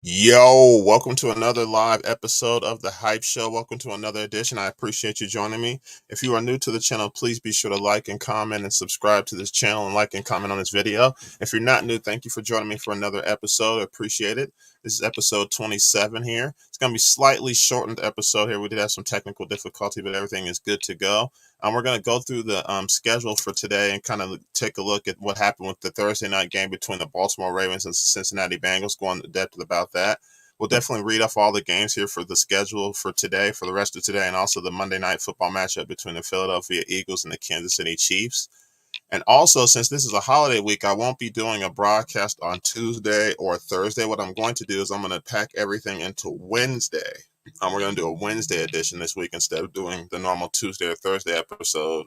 Yo, welcome to another live episode of The Hype Show. Welcome to another edition. I appreciate you joining me. If you are new to the channel, please be sure to like and comment and subscribe to this channel and like and comment on this video. If you're not new, thank you for joining me for another episode. I appreciate it. This is episode 27 here. It's going to be slightly shortened episode here. We did have some technical difficulty, but everything is good to go. We're going to go through the schedule for today and kind of take a look at what happened with the Thursday night game between the Baltimore Ravens and the Cincinnati Bengals, go into depth about that. We'll definitely read off all the games here for the schedule for today, for the rest of today, and also the Monday night football matchup between the Philadelphia Eagles and the Kansas City Chiefs. And also, since this is a holiday week, I won't be doing a broadcast on Tuesday or Thursday. What I'm going to do is I'm going to pack everything into Wednesday. We're going to do a Wednesday edition this week instead of doing the normal Tuesday or Thursday episode.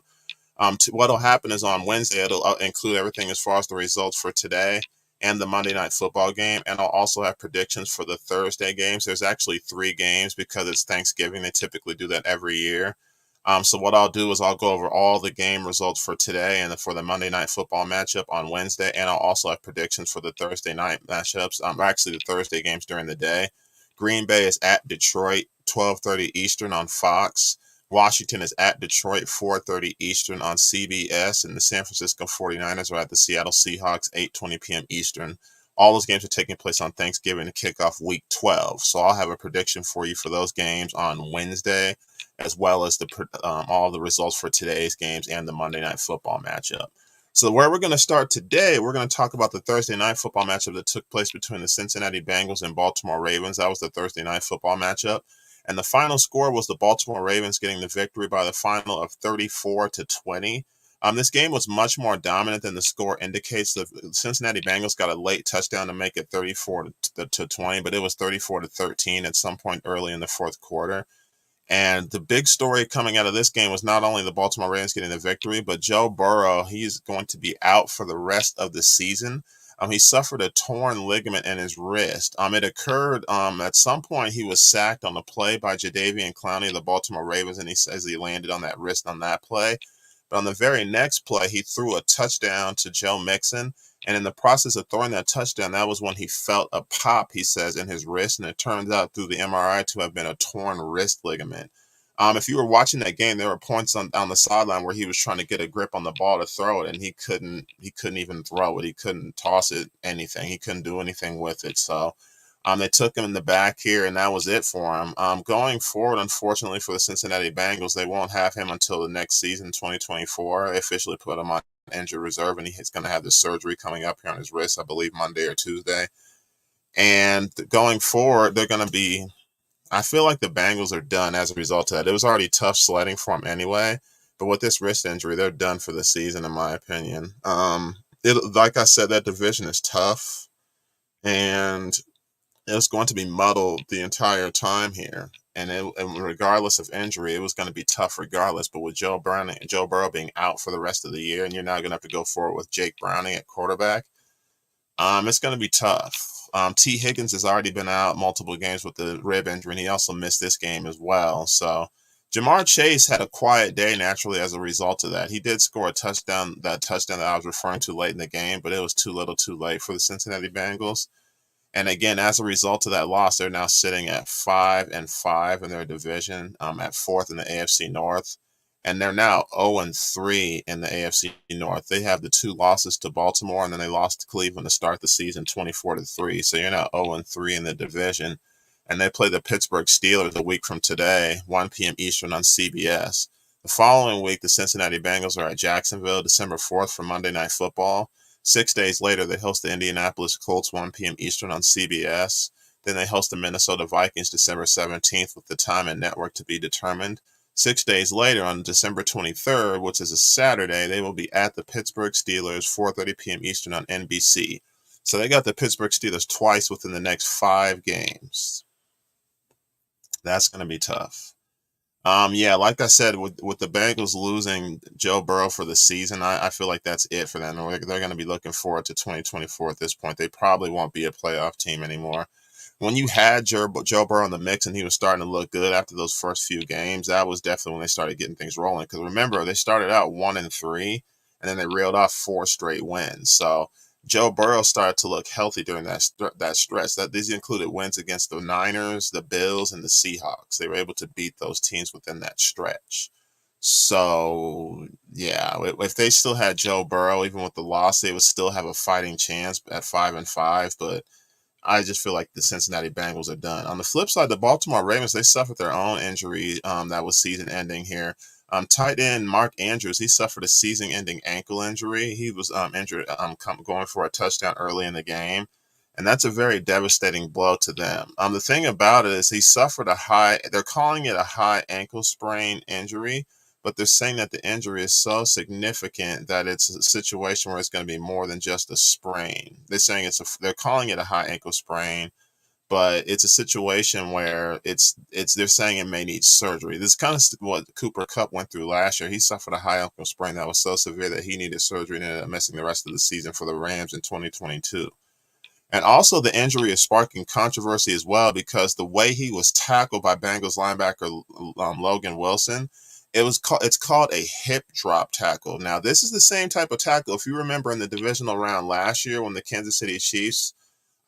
What'll happen is on Wednesday, it'll include everything as far as the results for today and the Monday night football game. And I'll also have predictions for the Thursday games. There's actually 3 games because it's Thanksgiving. They typically do that every year. So what I'll do is I'll go over all the game results for today and for the Monday night football matchup on Wednesday. And I'll also have predictions for the Thursday night matchups. Actually the Thursday games during the day. Green Bay is at Detroit, 12:30 Eastern on Fox. Washington is at Detroit, 4:30 Eastern on CBS, and the San Francisco 49ers are at the Seattle Seahawks, 8:20 p.m. Eastern. All those games are taking place on Thanksgiving to kick off Week 12. So I'll have a prediction for you for those games on Wednesday, as well as all the results for today's games and the Monday Night Football matchup. So where we're going to start today, we're going to talk about the Thursday night football matchup that took place between the Cincinnati Bengals and Baltimore Ravens. That was the Thursday night football matchup. And the final score was the Baltimore Ravens getting the victory by the final of 34-20. This game was much more dominant than the score indicates. The Cincinnati Bengals got a late touchdown to make it 34-20, but it was 34-13 at some point early in the fourth quarter. And the big story coming out of this game was not only the Baltimore Ravens getting the victory, but Joe Burrow, he's going to be out for the rest of the season. He suffered a torn ligament in his wrist. It occurred at some point he was sacked on the play by Jadeveon Clowney of the Baltimore Ravens, and he says he landed on that wrist on that play. But on the very next play, he threw a touchdown to Joe Mixon. And in the process of throwing that touchdown, that was when he felt a pop, he says, in his wrist. And it turns out through the MRI to have been a torn wrist ligament. If you were watching that game, there were points on the sideline where he was trying to get a grip on the ball to throw it, and he couldn't even throw it. He couldn't toss it, anything. He couldn't do anything with it. So they took him in the back here, and that was it for him. Going forward, unfortunately for the Cincinnati Bengals, they won't have him until the next season, 2024. They officially put him on injured reserve, and he's going to have the surgery coming up here on his wrist, I believe Monday or Tuesday. And going forward, they're going to be, I feel like the Bengals are done as a result of that. It was already tough sledding for them anyway, but with this wrist injury, they're done for the season, in my opinion. Like I said, that division is tough, and it was going to be muddled the entire time here. And regardless of injury, it was going to be tough regardless. But with Joe Burrow being out for the rest of the year, and you're now going to have to go forward with Jake Browning at quarterback, it's going to be tough. T. Higgins has already been out multiple games with the rib injury, and he also missed this game as well. So Jamar Chase had a quiet day naturally as a result of that. He did score a touchdown, that I was referring to late in the game, but it was too little too late for the Cincinnati Bengals. And again, as a result of that loss, they're now sitting at 5-5 in their division, at 4th in the AFC North. And they're now 0-3 in the AFC North. They have the 2 losses to Baltimore, and then they lost to Cleveland to start the season 24-3. So you're now 0-3 in the division. And they play the Pittsburgh Steelers a week from today, 1 p.m. Eastern on CBS. The following week, the Cincinnati Bengals are at Jacksonville, December 4th for Monday Night Football. 6 days later, they host the Indianapolis Colts, 1 p.m. Eastern on CBS. Then they host the Minnesota Vikings December 17th with the time and network to be determined. 6 days later, on December 23rd, which is a Saturday, they will be at the Pittsburgh Steelers, 4:30 p.m. Eastern on NBC. So they got the Pittsburgh Steelers twice within the next 5 games. That's going to be tough. Yeah, like I said, with the Bengals losing Joe Burrow for the season, I feel like that's it for them. They're going to be looking forward to 2024 at this point. They probably won't be a playoff team anymore. When you had Joe Burrow in the mix and he was starting to look good after those first few games, that was definitely when they started getting things rolling. Because remember, they started out 1-3, and then they reeled off 4 straight wins. So Joe Burrow started to look healthy during that stretch. That these included wins against the Niners, the Bills, and the Seahawks. They were able to beat those teams within that stretch. So yeah, if they still had Joe Burrow, even with the loss, they would still have a fighting chance at 5-5. But I just feel like the Cincinnati Bengals are done. On the flip side, the Baltimore Ravens, they suffered their own injury that was season ending here. Tight end Mark Andrews, he suffered a season ending ankle injury. He was injured going for a touchdown early in the game. And that's a very devastating blow to them. The thing about it is he suffered they're calling it a high ankle sprain injury, but they're saying that the injury is so significant that it's a situation where it's going to be more than just a sprain. They're calling it a high ankle sprain, but it's a situation where they're saying it may need surgery. This is kind of what Cooper Kupp went through last year. He suffered a high ankle sprain that was so severe that he needed surgery and ended up missing the rest of the season for the Rams in 2022. And also, the injury is sparking controversy as well because the way he was tackled by Bengals linebacker Logan Wilson, it's called a hip drop tackle. Now, this is the same type of tackle. If you remember in the divisional round last year when the Kansas City Chiefs,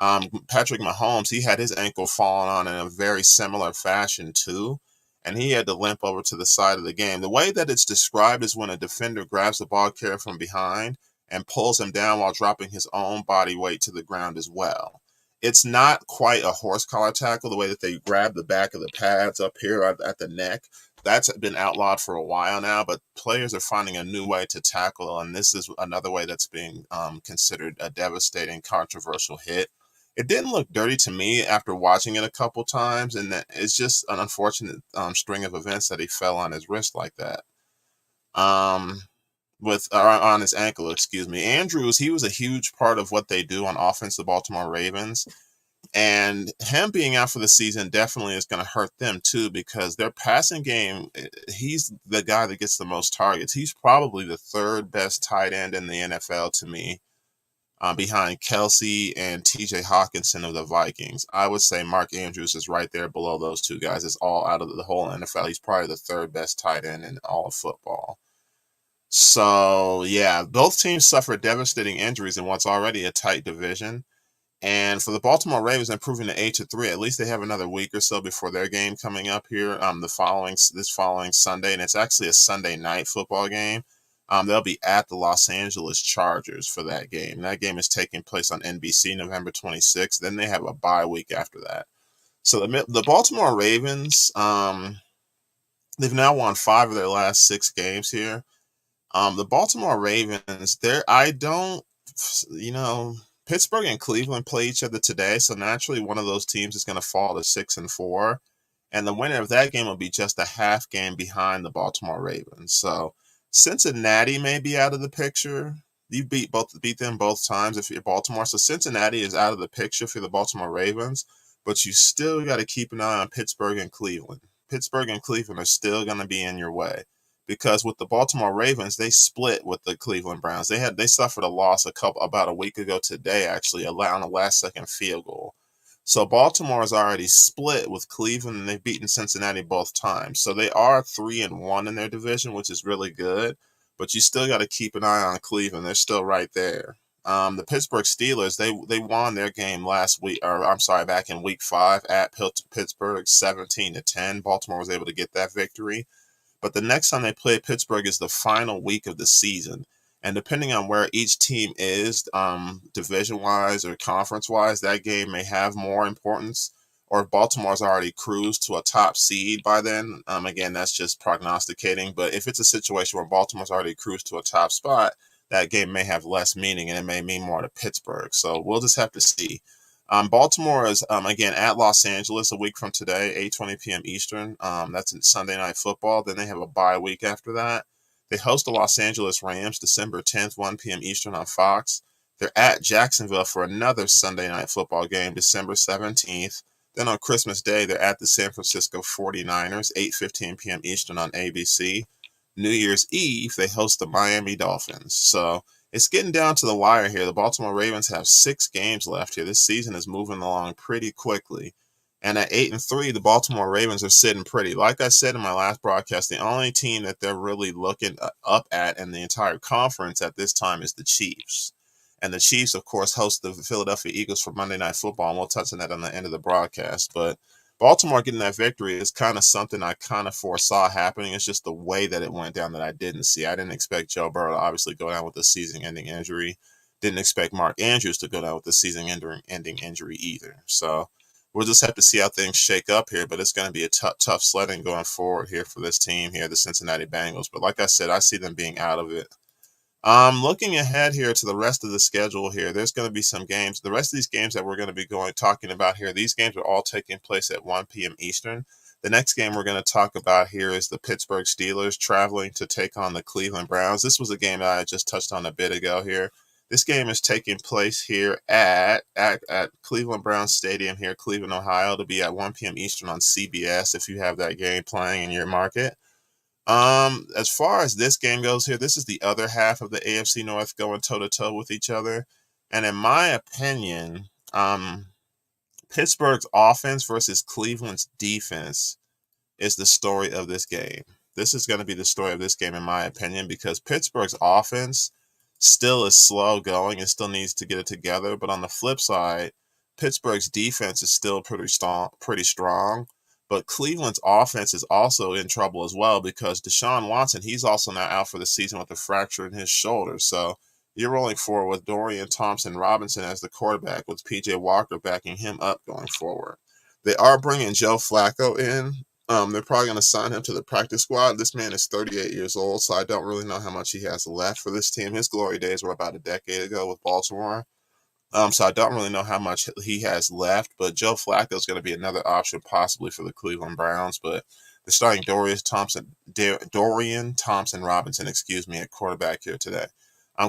Patrick Mahomes, he had his ankle fallen on in a very similar fashion too, and he had to limp over to the side of the game. The way that it's described is when a defender grabs the ball carrier from behind and pulls him down while dropping his own body weight to the ground as well. It's not quite a horse collar tackle, the way that they grab the back of the pads up here at the neck. That's been outlawed for a while now, but players are finding a new way to tackle, and this is another way that's being considered a devastating, controversial hit. It didn't look dirty to me after watching it a couple times, and it's just an unfortunate string of events that he fell on his wrist like that. On his ankle, excuse me. Andrews, he was a huge part of what they do on offense, the Baltimore Ravens. And him being out for the season definitely is going to hurt them too because their passing game, he's the guy that gets the most targets. He's probably the third best tight end in the NFL to me, behind Kelsey and TJ Hawkinson of the Vikings. I would say Mark Andrews is right there below those two guys. It's all out of the whole NFL. He's probably the third best tight end in all of football. So, yeah, both teams suffered devastating injuries in what's already a tight division. And for the Baltimore Ravens, improving to 8-3, at least they have another week or so before their game coming up here this following Sunday, and it's actually a Sunday night football game. They'll be at the Los Angeles Chargers for that game. That game is taking place on NBC November 26th. Then they have a bye week after that. So the Baltimore Ravens, they've now won 5 of their last 6 games here. The Baltimore Ravens, Pittsburgh and Cleveland play each other today, so naturally one of those teams is going to fall to 6-4, and the winner of that game will be just a half game behind the Baltimore Ravens. So Cincinnati may be out of the picture. You beat them both times if you're Baltimore. So Cincinnati is out of the picture for the Baltimore Ravens, but you still got to keep an eye on Pittsburgh and Cleveland. Pittsburgh and Cleveland are still going to be in your way. Because with the Baltimore Ravens, they split with the Cleveland Browns. They suffered a loss about a week ago today, actually, allowing a last-second field goal. So Baltimore is already split with Cleveland, and they've beaten Cincinnati both times. So they are 3-1 in their division, which is really good. But you still got to keep an eye on Cleveland. They're still right there. The Pittsburgh Steelers, they won their game back in Week 5 at Pittsburgh, 17-10. Baltimore was able to get that victory. But the next time they play Pittsburgh is the final week of the season. And depending on where each team is, division-wise or conference-wise, that game may have more importance. Or if Baltimore's already cruised to a top seed by then, again, that's just prognosticating. But if it's a situation where Baltimore's already cruised to a top spot, that game may have less meaning and it may mean more to Pittsburgh. So we'll just have to see. Baltimore is, again, at Los Angeles a week from today, 8:20 p.m. Eastern. That's in Sunday Night Football. Then they have a bye week after that. They host the Los Angeles Rams December 10th, 1 p.m. Eastern on Fox. They're at Jacksonville for another Sunday Night Football game, December 17th. Then on Christmas Day, they're at the San Francisco 49ers, 8:15 p.m. Eastern on ABC. New Year's Eve, they host the Miami Dolphins. So it's getting down to the wire here. The Baltimore Ravens have 6 games left here. This season is moving along pretty quickly. And at 8-3, the Baltimore Ravens are sitting pretty. Like I said in my last broadcast, the only team that they're really looking up at in the entire conference at this time is the Chiefs. And the Chiefs, of course, host the Philadelphia Eagles for Monday Night Football, and we'll touch on that on the end of the broadcast. But Baltimore getting that victory is kind of something I kind of foresaw happening. It's just the way that it went down that I didn't see. I didn't expect Joe Burrow to obviously go down with a season-ending injury. Didn't expect Mark Andrews to go down with a season-ending injury either. So we'll just have to see how things shake up here, but it's going to be a tough sledding going forward here for this team here, the Cincinnati Bengals. But like I said, I see them being out of it. Looking ahead here to the rest of the schedule here, there's going to be some games. The rest of these games that we're going to be talking about here, these games are all taking place at 1 p.m. Eastern. The next game we're going to talk about here is the Pittsburgh Steelers traveling to take on the Cleveland Browns. This was a game that I just touched on a bit ago here. This game is taking place here at Cleveland Browns Stadium here, Cleveland, Ohio. It'll be at 1 p.m. Eastern on CBS if you have that game playing in your market. As far as this game goes here, this is the other half of the AFC North going toe-to-toe with each other. And in my opinion, Pittsburgh's offense versus Cleveland's defense is the story of this game. This is going to be the story of this game, in my opinion, because Pittsburgh's offense still is slow going and still needs to get it together. But on the flip side, Pittsburgh's defense is still pretty strong. But Cleveland's offense is also in trouble as well because Deshaun Watson, he's also now out for the season with a fracture in his shoulder. So you're rolling forward with Dorian Thompson-Robinson as the quarterback, with P.J. Walker backing him up going forward. They are bringing Joe Flacco in. They're probably going to sign him to the practice squad. This man is 38 years old, so I don't really know how much he has left for this team. His glory days were about a decade ago with Baltimore. So I don't really know how much he has left, but Joe Flacco is going to be another option possibly for the Cleveland Browns. But they're starting Dorian Thompson-Robinson, at quarterback here today.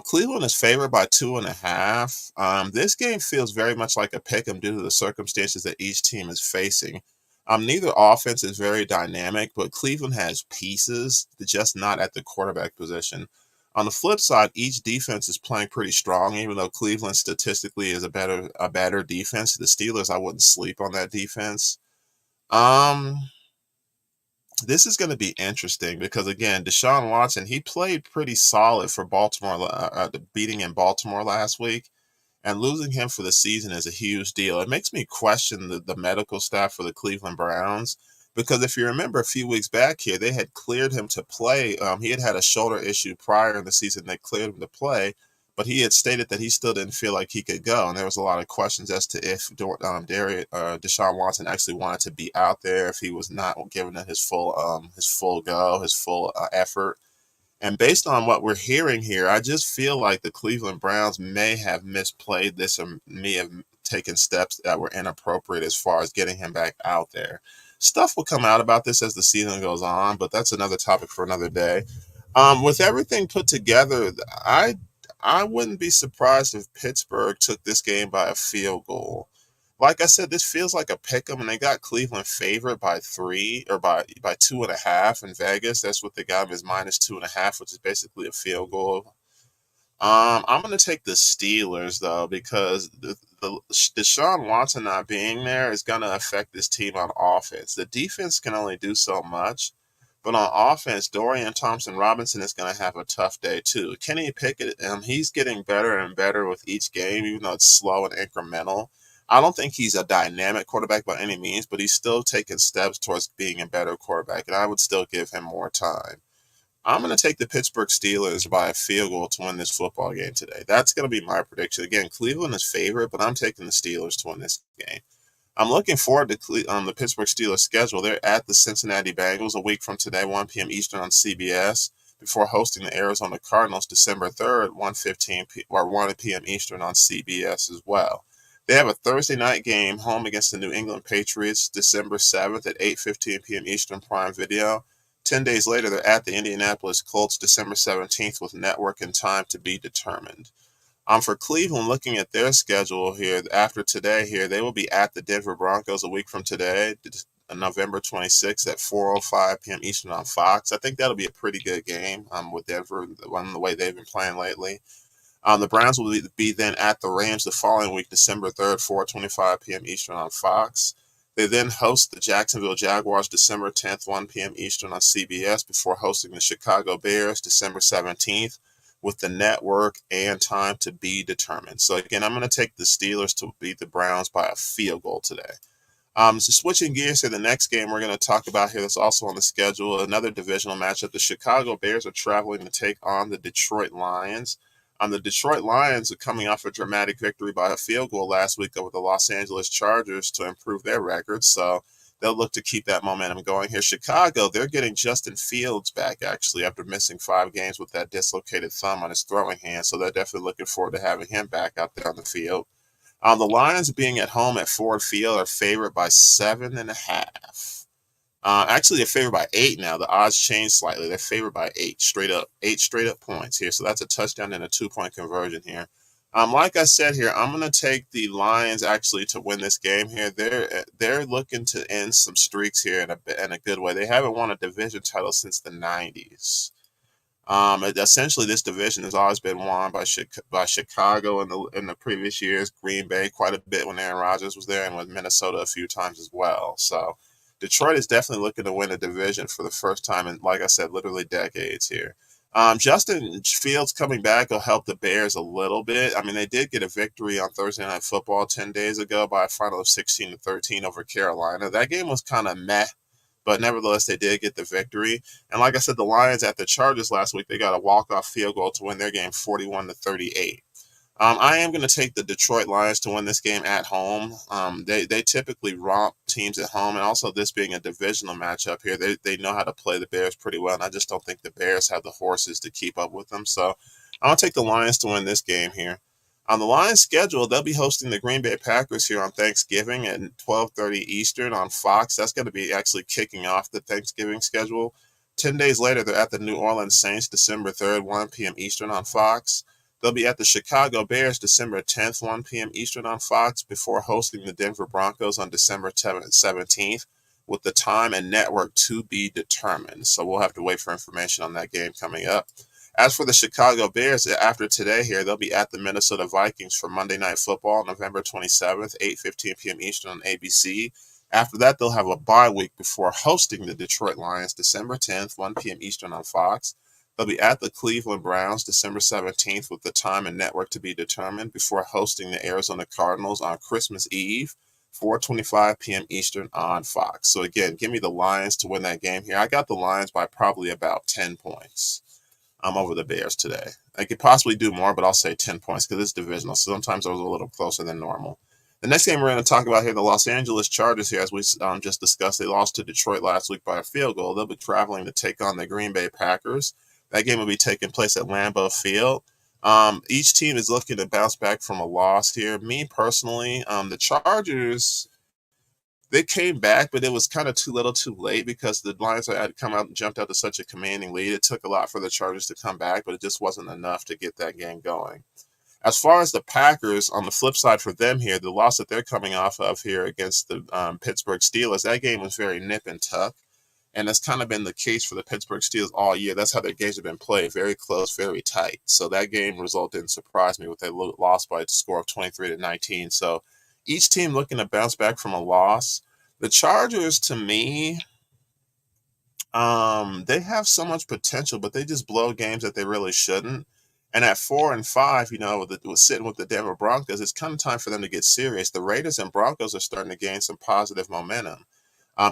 Cleveland is favored by 2.5. This game feels very much like a pick'em due to the circumstances that each team is facing. Neither offense is very dynamic, but Cleveland has pieces, just not at the quarterback position. On the flip side, each defense is playing pretty strong, even though Cleveland statistically is a better defense. The Steelers, I wouldn't sleep on that defense. This is going to be interesting because, again, Deshaun Watson, he played pretty solid for Baltimore, beating in Baltimore last week. And losing him for the season is a huge deal. It makes me question the medical staff for the Cleveland Browns, because if you remember a few weeks back here, they had cleared him to play. He had a shoulder issue prior in the season. They cleared him to play, but he had stated that he still didn't feel like he could go. And there was a lot of questions as to if Deshaun Watson actually wanted to be out there, if he was not giving it his full effort. And based on what we're hearing here, I just feel like the Cleveland Browns may have misplayed this or may have taken steps that were inappropriate as far as getting him back out there. Stuff will come out about this as the season goes on, but that's another topic for another day. With everything put together, I wouldn't be surprised if Pittsburgh took this game by a field goal. Like I said, this feels like a pick'em, and they got Cleveland favored by 3 or by 2.5 in Vegas. That's what they got him, is -2.5, which is basically a field goal. I'm going to take the Steelers, though, because the Deshaun Watson not being there is going to affect this team on offense. The defense can only do so much, but on offense, Dorian Thompson-Robinson is going to have a tough day, too. Kenny Pickett, he's getting better and better with each game, even though it's slow and incremental. I don't think he's a dynamic quarterback by any means, but he's still taking steps towards being a better quarterback, and I would still give him more time. I'm going to take the Pittsburgh Steelers by a field goal to win this football game today. That's going to be my prediction. Again, Cleveland is favored, but I'm taking the Steelers to win this game. I'm looking forward to the Pittsburgh Steelers schedule. They're at the Cincinnati Bengals a week from today, 1 p.m. Eastern on CBS, before hosting the Arizona Cardinals December 3rd, 1 p.m. Eastern on CBS as well. They have a Thursday night game home against the New England Patriots December 7th at 8:15 p.m. Eastern Prime Video. 10 days later, they're at the Indianapolis Colts December 17th with network and time to be determined. For Cleveland, looking at their schedule here, after today here, they will be at the Denver Broncos a week from today, November 26th at 4:05 p.m. Eastern on Fox. I think that'll be a pretty good game with Denver, the way they've been playing lately. The Browns will be then at the Rams the following week, December 3rd, 4:25 p.m. Eastern on Fox. They then host the Jacksonville Jaguars December 10th, 1 p.m. Eastern on CBS, before hosting the Chicago Bears December 17th, with the network and time to be determined. So again, I'm going to take the Steelers to beat the Browns by a field goal today. So switching gears to the next game we're going to talk about here that's also on the schedule, another divisional matchup. The Chicago Bears are traveling to take on the Detroit Lions. The Detroit Lions are coming off a dramatic victory by a field goal last week over the Los Angeles Chargers to improve their record, so they'll look to keep that momentum going here. Chicago, they're getting Justin Fields back, actually, after missing 5 games with that dislocated thumb on his throwing hand, so they're definitely looking forward to having him back out there on the field. The Lions being at home at Ford Field are favored by 7.5. Actually, they're favored by 8 now. The odds changed slightly. They're favored by 8 straight up, 8 straight up points here. So that's a touchdown and a 2-point conversion here. Like I said here, I'm going to take the Lions actually to win this game here. They're looking to end some streaks here in a good way. They haven't won a division title since the 90s. Essentially, this division has always been won by Chicago in the previous years, Green Bay quite a bit when Aaron Rodgers was there, and with Minnesota a few times as well. So Detroit is definitely looking to win a division for the first time in, like I said, literally decades here. Justin Fields coming back will help the Bears a little bit. I mean, they did get a victory on Thursday Night Football 10 days ago by a final of 16-13 over Carolina. That game was kind of meh, but nevertheless, they did get the victory. And like I said, the Lions at the Chargers last week, they got a walk-off field goal to win their game 41-38. I am going to take the Detroit Lions to win this game at home. They typically romp teams at home, and also this being a divisional matchup here, they know how to play the Bears pretty well, and I just don't think the Bears have the horses to keep up with them. So I'm going to take the Lions to win this game here. On the Lions' schedule, they'll be hosting the Green Bay Packers here on Thanksgiving at 12:30 Eastern on Fox. That's going to be actually kicking off the Thanksgiving schedule. 10 days later, they're at the New Orleans Saints December 3rd, 1 p.m. Eastern on Fox. They'll be at the Chicago Bears December 10th, 1 p.m. Eastern on Fox, before hosting the Denver Broncos on December 17th, with the time and network to be determined. So we'll have to wait for information on that game coming up. As for the Chicago Bears, after today here, they'll be at the Minnesota Vikings for Monday Night Football, November 27th, 8:15 p.m. Eastern on ABC. After that, they'll have a bye week before hosting the Detroit Lions December 10th, 1 p.m. Eastern on Fox. They'll be at the Cleveland Browns December 17th with the time and network to be determined before hosting the Arizona Cardinals on Christmas Eve, 4:25 p.m. Eastern on Fox. So again, give me the Lions to win that game here. I got the Lions by probably about 10 points. I'm over the Bears today. I could possibly do more, but I'll say 10 points because it's divisional. So sometimes I was a little closer than normal. The next game we're going to talk about here, the Los Angeles Chargers here, as we just discussed, they lost to Detroit last week by a field goal. They'll be traveling to take on the Green Bay Packers. That game will be taking place at Lambeau Field. Each team is looking to bounce back from a loss here. Me personally, the Chargers, they came back, but it was kind of too little too late because the Lions had come out and jumped out to such a commanding lead. It took a lot for the Chargers to come back, but it just wasn't enough to get that game going. As far as the Packers, on the flip side for them here, the loss that they're coming off of here against the Pittsburgh Steelers, that game was very nip and tuck. And that's kind of been the case for the Pittsburgh Steelers all year. That's how their games have been played, very close, very tight. So that game result didn't surprise me with a loss by a score of 23-19. So each team looking to bounce back from a loss. The Chargers, to me, they have so much potential, but they just blow games that they really shouldn't. And at 4-5, with sitting with the Denver Broncos, it's kind of time for them to get serious. The Raiders and Broncos are starting to gain some positive momentum.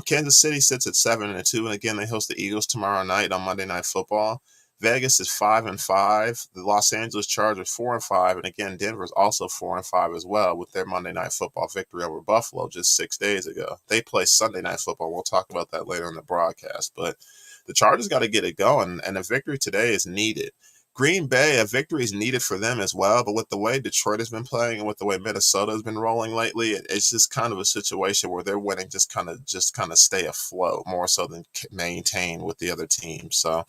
Kansas City sits at 7-2, and again, they host the Eagles tomorrow night on Monday Night Football. Vegas is 5-5. The Los Angeles Chargers 4-5, and again, Denver is also 4-5 as well with their Monday Night Football victory over Buffalo just 6 days ago. They play Sunday Night Football. We'll talk about that later in the broadcast, but the Chargers got to get it going, and a victory today is needed. Green Bay, a victory is needed for them as well, but with the way Detroit has been playing and with the way Minnesota has been rolling lately, it's just kind of a situation where they're winning just kind of stay afloat more so than maintain with the other teams. So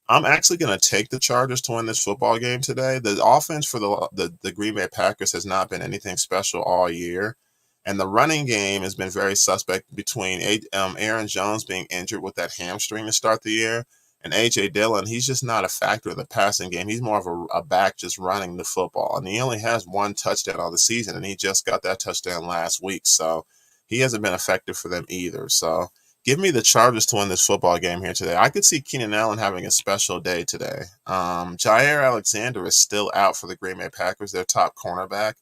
I'm actually going to take the Chargers to win this football game today. The offense for the Green Bay Packers has not been anything special all year. And the running game has been very suspect between Aaron Jones being injured with that hamstring to start the year. And A.J. Dillon, he's just not a factor of the passing game. He's more of a back just running the football. And he only has 1 touchdown on the season, and he just got that touchdown last week. So he hasn't been effective for them either. So Give me the Chargers to win this football game here today. I could see Keenan Allen having a special day today. Jair Alexander is still out for the Green Bay Packers, their top cornerback.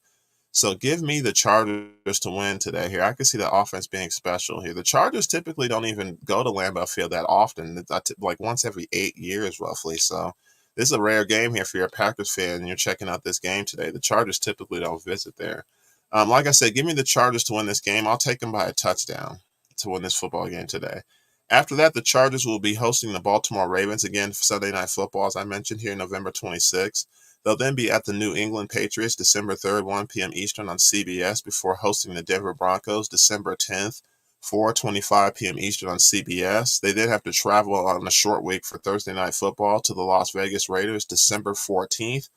So give me the Chargers to win today here. I could see the offense being special here. The Chargers typically don't even go to Lambeau Field that often. It's like once every 8 years, roughly. So this is a rare game here for your Packers fan, and you're checking out this game today. The Chargers typically don't visit there. Like I said, give me the Chargers to win this game. I'll take them by a touchdown to win this football game today. After that, the Chargers will be hosting the Baltimore Ravens again for Sunday Night Football, as I mentioned here, November 26th. They'll then be at the New England Patriots December 3rd, 1 p.m. Eastern on CBS before hosting the Denver Broncos December 10th, 4:25 p.m. Eastern on CBS. They then have to travel on a short week for Thursday Night Football to the Las Vegas Raiders December 14th,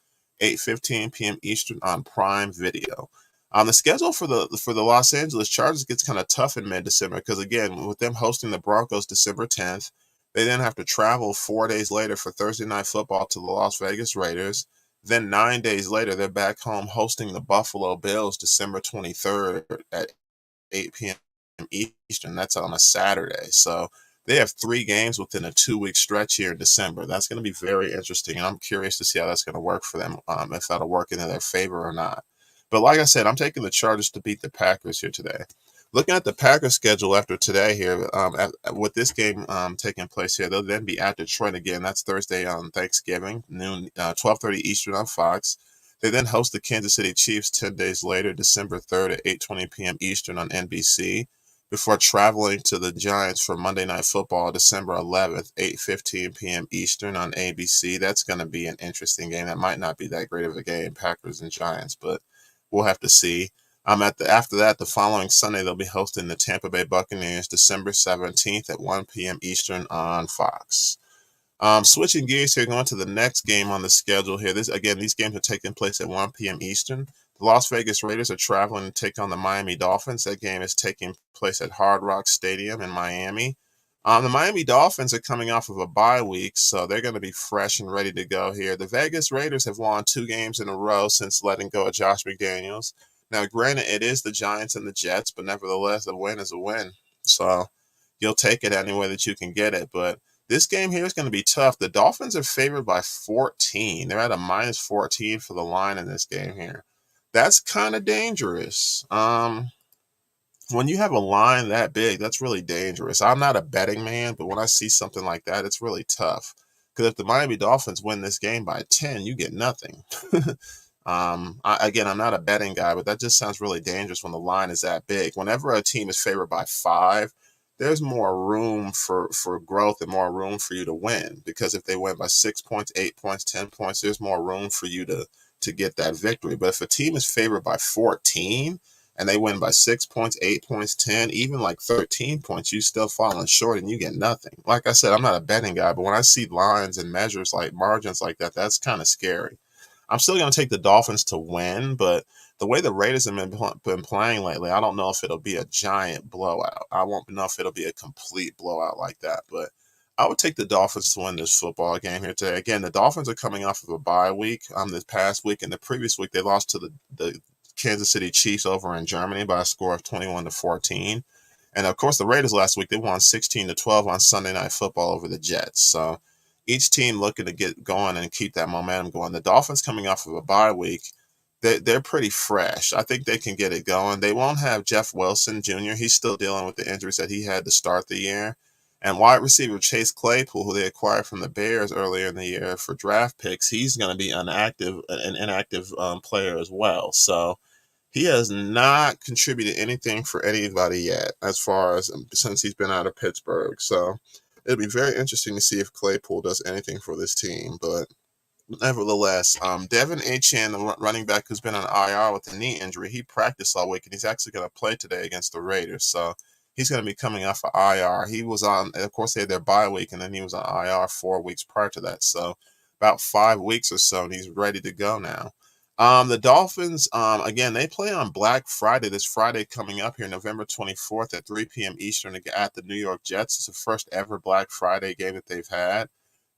8:15 p.m. Eastern on Prime Video. The schedule for the Los Angeles Chargers gets kind of tough in mid-December because, again, with them hosting the Broncos December 10th, they then have to travel 4 days later for Thursday Night Football to the Las Vegas Raiders. Then 9 days later, they're back home hosting the Buffalo Bills December 23rd at 8 p.m. Eastern. That's on a Saturday. So they have 3 games within a 2-week stretch here in December. That's going to be very interesting, and I'm curious to see how that's going to work for them, if that'll work into their favor or not. But like I said, I'm taking the Chargers to beat the Packers here today. Looking at the Packers schedule after today here, with this game taking place here, they'll then be at Detroit again. That's Thursday on Thanksgiving, noon, 12:30 Eastern on Fox. They then host the Kansas City Chiefs 10 days later, December 3rd at 8:20 p.m. Eastern on NBC, before traveling to the Giants for Monday Night Football, December 11th, 8:15 p.m. Eastern on ABC. That's going to be an interesting game. That might not be that great of a game, Packers and Giants, but we'll have to see. After that, the following Sunday, they'll be hosting the Tampa Bay Buccaneers December 17th at 1 p.m. Eastern on Fox. Switching gears here, going to the next game on the schedule here. These games are taking place at 1 p.m. Eastern. The Las Vegas Raiders are traveling to take on the Miami Dolphins. That game is taking place at Hard Rock Stadium in Miami. The Miami Dolphins are coming off of a bye week, so they're going to be fresh and ready to go here. The Vegas Raiders have won 2 games in a row since letting go of Josh McDaniels. Now, granted, it is the Giants and the Jets, but nevertheless, a win is a win. So you'll take it any way that you can get it. But this game here is going to be tough. The Dolphins are favored by 14. They're at a minus 14 for the line in this game here. That's kind of dangerous. When you have a line that big, that's really dangerous. I'm not a betting man, but when I see something like that, it's really tough. Because if the Miami Dolphins win this game by 10, you get nothing. I'm not a betting guy, but that just sounds really dangerous when the line is that big. Whenever a team is favored by 5, there's more room for growth and more room for you to win. Because if they win by 6 points, 8 points, 10 points, there's more room for you to get that victory. But if a team is favored by 14 and they win by 6 points, 8 points, 10, even like 13 points, you still falling short and you get nothing. Like I said, I'm not a betting guy, but when I see lines and measures like margins like that, that's kind of scary. I'm still going to take the Dolphins to win, but the way the Raiders have been playing lately, I don't know if it'll be a giant blowout. I won't know if it'll be a complete blowout like that, but I would take the Dolphins to win this football game here today. Again, the Dolphins are coming off of a bye week. This past week and the previous week, they lost to the Kansas City Chiefs over in Germany by a score of 21-14. And of course, the Raiders last week, they won 16-12 on Sunday Night Football over the Jets. So each team looking to get going and keep that momentum going. The Dolphins coming off of a bye week, they're pretty fresh. I think they can get it going. They won't have Jeff Wilson Jr. He's still dealing with the injuries that he had to start the year. And wide receiver Chase Claypool, who they acquired from the Bears earlier in the year for draft picks, he's going to be an inactive player as well. So he has not contributed anything for anybody yet, as far as since he's been out of Pittsburgh. So it'll be very interesting to see if Claypool does anything for this team. But nevertheless, Devin Achane, the running back who's been on IR with a knee injury, he practiced all week, and he's actually going to play today against the Raiders. So he's going to be coming off of IR. He was on, of course, they had their bye week, and then he was on IR 4 weeks prior to that. So about 5 weeks or so, and he's ready to go now. The Dolphins, again, they play on Black Friday, this Friday coming up here, November 24th at 3 p.m. Eastern at the New York Jets. It's the first ever Black Friday game that they've had.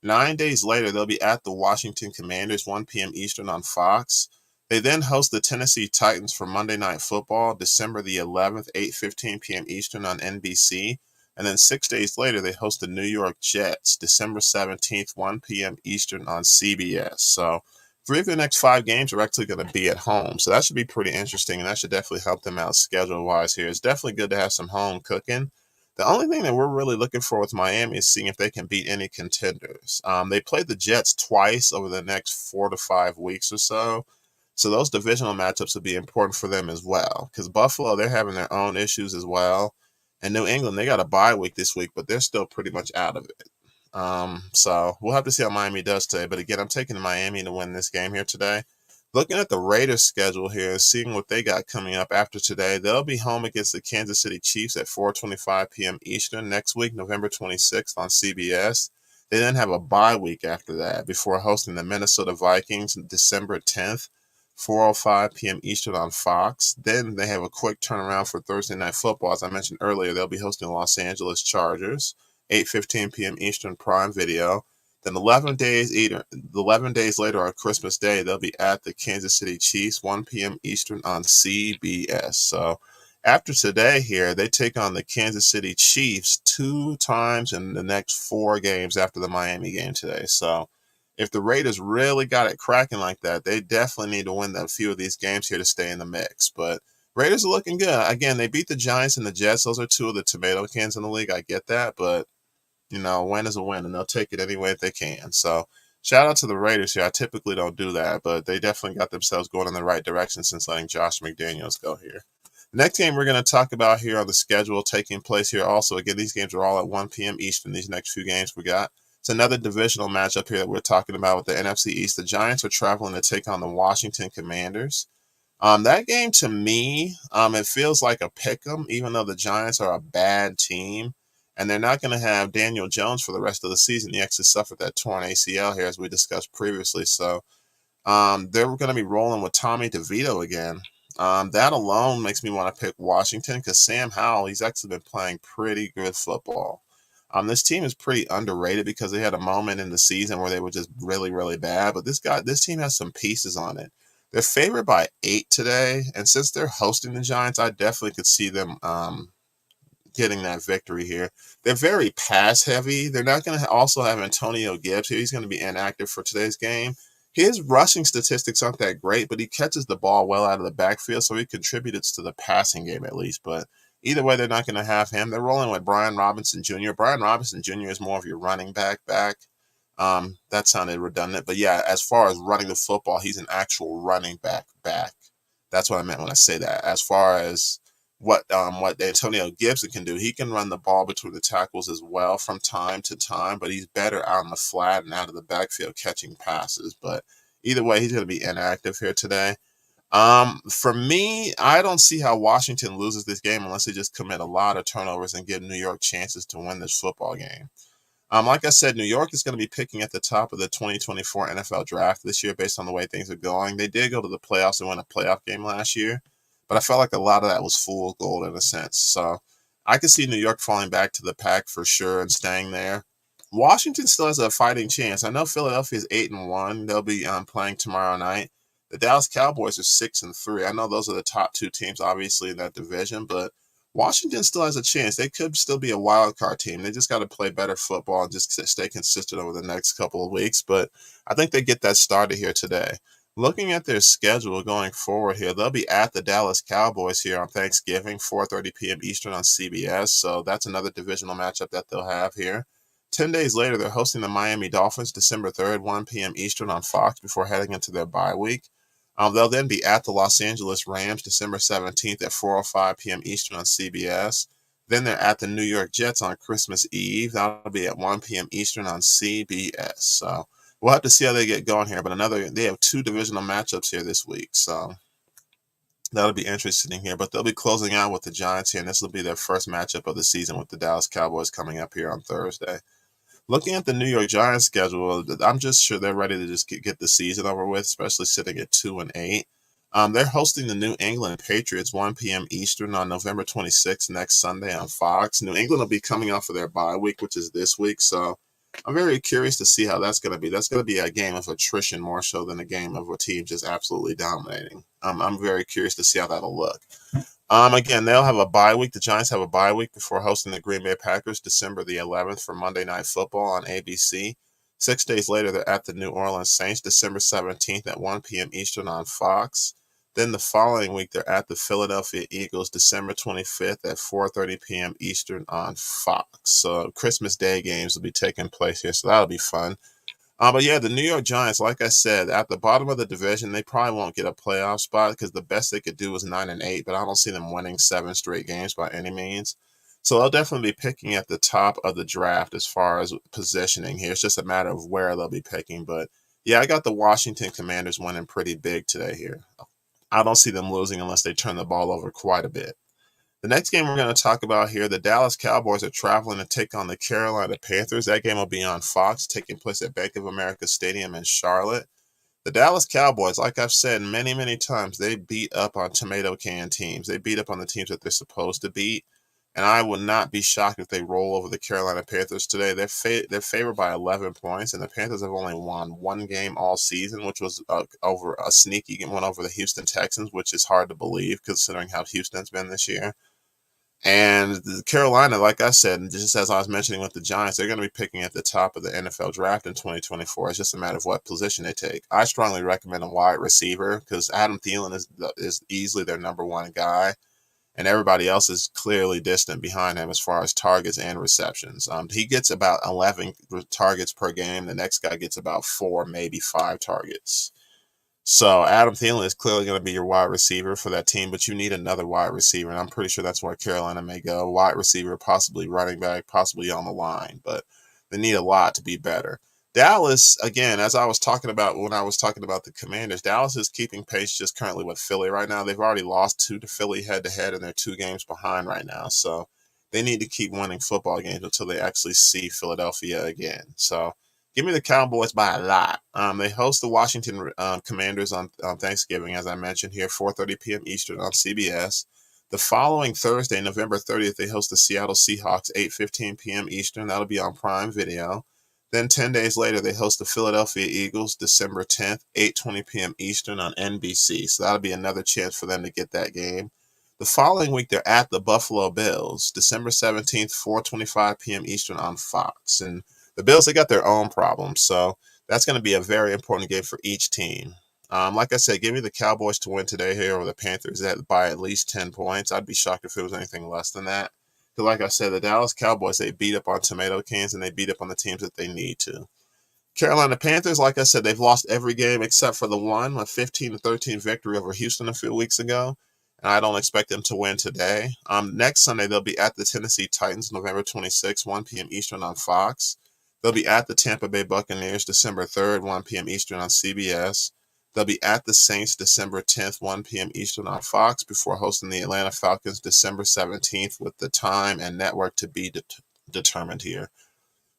9 days later, they'll be at the Washington Commanders, 1 p.m. Eastern on Fox. They then host the Tennessee Titans for Monday Night Football, December the 11th, 8:15 p.m. Eastern on NBC. And then 6 days later, they host the New York Jets, December 17th, 1 p.m. Eastern on CBS. So 3 of their next 5 games are actually going to be at home. So that should be pretty interesting, and that should definitely help them out schedule-wise here. It's definitely good to have some home cooking. The only thing that we're really looking for with Miami is seeing if they can beat any contenders. They played the Jets twice over the next 4 to 5 weeks or so. So those divisional matchups will be important for them as well. Because Buffalo, they're having their own issues as well. And New England, they got a bye week this week, but they're still pretty much out of it. So we'll have to see how Miami does today. But again, I'm taking Miami to win this game here today. Looking at the Raiders' schedule here and seeing what they got coming up after today, they'll be home against the Kansas City Chiefs at 4:25 p.m. Eastern next week, November 26th on CBS. They then have a bye week after that before hosting the Minnesota Vikings December 10th. 4:05 p.m. Eastern on Fox. Then they have a quick turnaround for Thursday Night Football. As I mentioned earlier, they'll be hosting the Los Angeles Chargers, 8:15 p.m. Eastern Prime Video. Then 11 days later on Christmas Day, they'll be at the Kansas City Chiefs, 1 p.m. Eastern on CBS. So after today here, they take on the Kansas City Chiefs 2 times in the next 4 games after the Miami game today. So if the Raiders really got it cracking like that, they definitely need to win a few of these games here to stay in the mix. But Raiders are looking good. Again, they beat the Giants and the Jets. Those are 2 of the tomato cans in the league. I get that, but a win is a win, and they'll take it any way that they can. So shout out to the Raiders here. I typically don't do that, but they definitely got themselves going in the right direction since letting Josh McDaniels go here. The next game we're going to talk about here on the schedule taking place here also. Again, these games are all at 1 p.m. Eastern, these next few games we got. It's another divisional matchup here that we're talking about with the NFC East. The Giants are traveling to take on the Washington Commanders. That game to me, it feels like a pick 'em, even though the Giants are a bad team. And they're not going to have Daniel Jones for the rest of the season. He actually suffered that torn ACL here, as we discussed previously. So they're going to be rolling with Tommy DeVito again. That alone makes me want to pick Washington because Sam Howell, he's actually been playing pretty good football. This team is pretty underrated because they had a moment in the season where they were just really, really bad. But this team has some pieces on it. They're favored by 8 today, and since they're hosting the Giants, I definitely could see them getting that victory here. They're very pass heavy. They're not going to also have Antonio Gibbs here. He's going to be inactive for today's game. His rushing statistics aren't that great, but he catches the ball well out of the backfield, so he contributes to the passing game at least. But either way, they're not going to have him. They're rolling with Brian Robinson Jr. Brian Robinson Jr. is more of your running back. That sounded redundant, but yeah, as far as running the football, he's an actual running back. That's what I meant when I say that. As far as what Antonio Gibson can do, he can run the ball between the tackles as well from time to time, but he's better out in the flat and out of the backfield catching passes. But either way, he's going to be inactive here today. For me, I don't see how Washington loses this game unless they just commit a lot of turnovers and give New York chances to win this football game. Like I said, New York is going to be picking at the top of the 2024 NFL draft this year based on the way things are going. They did go to the playoffs and win a playoff game last year, but I felt like a lot of that was fool's gold in a sense. So I could see New York falling back to the pack for sure and staying there. Washington still has a fighting chance. I know Philadelphia is 8-1. They'll be playing tomorrow night. The Dallas Cowboys are 6-3. I know those are the top 2 teams, obviously, in that division, but Washington still has a chance. They could still be a wild card team. They just got to play better football and just stay consistent over the next couple of weeks. But I think they get that started here today. Looking at their schedule going forward here, they'll be at the Dallas Cowboys here on Thanksgiving, 4:30 p.m. Eastern on CBS. So that's another divisional matchup that they'll have here. 10 days later, they're hosting the Miami Dolphins, December 3rd, 1 p.m. Eastern on Fox before heading into their bye week. They'll then be at the Los Angeles Rams, December 17th at 4:05 p.m. Eastern on CBS. Then they're at the New York Jets on Christmas Eve. That'll be at 1 p.m. Eastern on CBS. So we'll have to see how they get going here. But they have 2 divisional matchups here this week. So that'll be interesting here. But they'll be closing out with the Giants here, and this will be their first matchup of the season with the Dallas Cowboys coming up here on Thursday. Looking at the New York Giants schedule, I'm just sure they're ready to just get the season over with, especially sitting at 2-8. They're hosting the New England Patriots 1 p.m. Eastern on November 26th next Sunday on Fox. New England will be coming off of their bye week, which is this week, so I'm very curious to see how that's going to be. That's going to be a game of attrition more so than a game of a team just absolutely dominating. I'm very curious to see how that'll look. Again, they'll have a bye week. The Giants have a bye week before hosting the Green Bay Packers December the 11th for Monday Night Football on ABC. 6 days later, they're at the New Orleans Saints December 17th at 1 p.m. Eastern on Fox. Then the following week, they're at the Philadelphia Eagles December 25th at 4:30 p.m. Eastern on Fox. So Christmas Day games will be taking place here, so that'll be fun. But yeah, the New York Giants, like I said, at the bottom of the division, they probably won't get a playoff spot because the best they could do is 9-8. But I don't see them winning 7 straight games by any means. So they'll definitely be picking at the top of the draft as far as positioning here. It's just a matter of where they'll be picking. But yeah, I got the Washington Commanders winning pretty big today here. I don't see them losing unless they turn the ball over quite a bit. The next game we're going to talk about here, the Dallas Cowboys are traveling to take on the Carolina Panthers. That game will be on Fox, taking place at Bank of America Stadium in Charlotte. The Dallas Cowboys, like I've said many, many times, they beat up on tomato can teams. They beat up on the teams that they're supposed to beat. And I would not be shocked if they roll over the Carolina Panthers today. They're favored by 11 points, and the Panthers have only won one game all season, which was over a sneaky one over the Houston Texans, which is hard to believe considering how Houston's been this year. And Carolina, like I said, just as I was mentioning with the Giants, they're going to be picking at the top of the NFL draft in 2024. It's just a matter of what position they take. I strongly recommend a wide receiver because Adam Thielen is easily their number one guy, and everybody else is clearly distant behind him as far as targets and receptions. He gets about 11 targets per game. The next guy gets about 4, maybe 5 targets. So Adam Thielen is clearly going to be your wide receiver for that team, but you need another wide receiver, and I'm pretty sure that's where Carolina may go. Wide receiver, possibly running back, possibly on the line, but they need a lot to be better. Dallas, again, as I was talking about when I was talking about the Commanders, Dallas is keeping pace just currently with Philly right now. They've already lost 2 to Philly head-to-head, and they're 2 games behind right now. So they need to keep winning football games until they actually see Philadelphia again. So give me the Cowboys by a lot. They host the Washington Commanders on Thanksgiving, as I mentioned here, 4:30 p.m. Eastern on CBS. The following Thursday, November 30th, they host the Seattle Seahawks, 8:15 p.m. Eastern. That'll be on Prime Video. Then 10 days later, they host the Philadelphia Eagles, December 10th, 8:20 p.m. Eastern on NBC. So that'll be another chance for them to get that game. The following week, they're at the Buffalo Bills, December 17th, 4:25 p.m. Eastern on Fox. And the Bills, they got their own problems, so that's going to be a very important game for each team. Like I said, give me the Cowboys to win today here over the Panthers by at least 10 points. I'd be shocked if it was anything less than that. Because like I said, the Dallas Cowboys, they beat up on tomato cans and they beat up on the teams that they need to. Carolina Panthers, like I said, they've lost every game except for the one, a 15-13 victory over Houston a few weeks ago. And I don't expect them to win today. Next Sunday, they'll be at the Tennessee Titans, November 26, 1 p.m. Eastern on Fox. They'll be at the Tampa Bay Buccaneers December 3rd, 1 p.m. Eastern on CBS. They'll be at the Saints December 10th, 1 p.m. Eastern on Fox before hosting the Atlanta Falcons December 17th with the time and network to be determined here.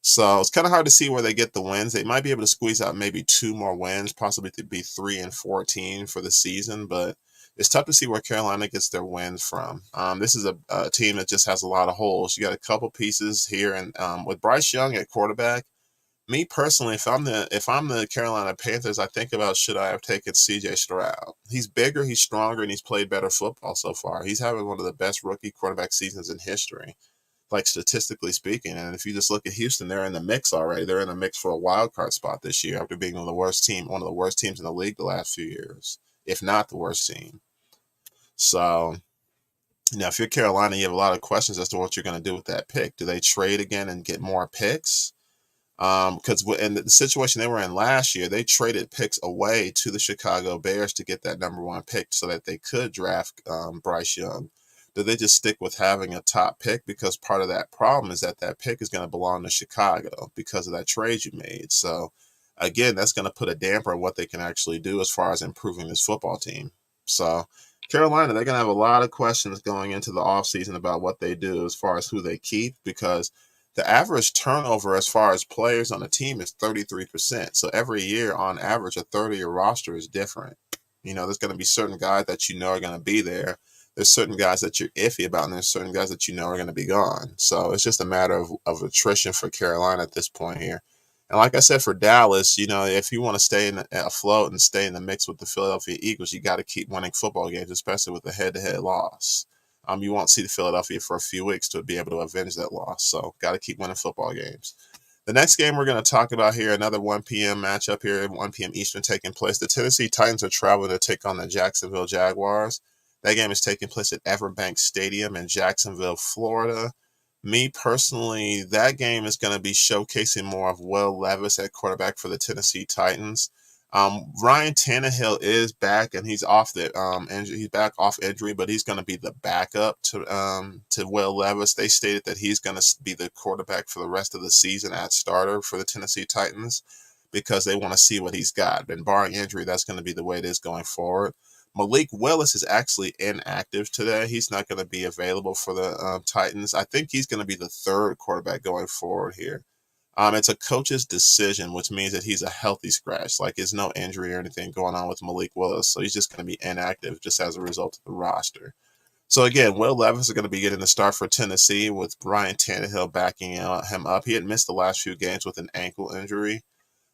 So it's kind of hard to see where they get the wins. They might be able to squeeze out maybe 2 more wins, possibly to be 3-14 for the season, but it's tough to see where Carolina gets their wins from. This is a team that just has a lot of holes. You got a couple pieces here, and with Bryce Young at quarterback, me personally, if I'm the Carolina Panthers, I think about should I have taken C.J. Stroud. He's bigger, he's stronger, and he's played better football so far. He's having one of the best rookie quarterback seasons in history, like statistically speaking. And if you just look at Houston, they're in the mix already. They're in the mix for a wild card spot this year after being one of the worst teams in the league the last few years, if not the worst team. So now, if you're Carolina, you have a lot of questions as to what you're going to do with that pick. Do they trade again and get more picks? Because in the situation they were in last year, they traded picks away to the Chicago Bears to get that number 1 pick so that they could draft Bryce Young. Do they just stick with having a top pick? Because part of that problem is that pick is going to belong to Chicago because of that trade you made. So, again, that's going to put a damper on what they can actually do as far as improving this football team. So, Carolina, they're going to have a lot of questions going into the offseason about what they do as far as who they keep because the average turnover as far as players on a team is 33%. So every year, on average, a third of your roster is different. There's going to be certain guys that you know are going to be there. There's certain guys that you're iffy about, and there's certain guys that you know are going to be gone. So it's just a matter of attrition for Carolina at this point here. And like I said, for Dallas, if you want to stay afloat and stay in the mix with the Philadelphia Eagles, you got to keep winning football games, especially with the head-to-head loss. you won't see the Philadelphia for a few weeks to be able to avenge that loss. So got to keep winning football games. The next game we're going to talk about here, another 1 p.m. matchup here, 1 p.m. Eastern taking place. The Tennessee Titans are traveling to take on the Jacksonville Jaguars. That game is taking place at Everbank Stadium in Jacksonville, Florida. Me personally, that game is going to be showcasing more of Will Levis at quarterback for the Tennessee Titans. Ryan Tannehill is back, and he's off the injury. He's back off injury, but he's going to be the backup to Will Levis. They stated that he's going to be the quarterback for the rest of the season at starter for the Tennessee Titans because they want to see what he's got. And barring injury, that's going to be the way it is going forward. Malik Willis is actually inactive today. He's not going to be available for the Titans. I think he's going to be the third quarterback going forward here. It's a coach's decision, which means that he's a healthy scratch. Like, there's no injury or anything going on with Malik Willis, so he's just going to be inactive just as a result of the roster. So, again, Will Levis is going to be getting the start for Tennessee with Ryan Tannehill backing him up. He had missed the last few games with an ankle injury.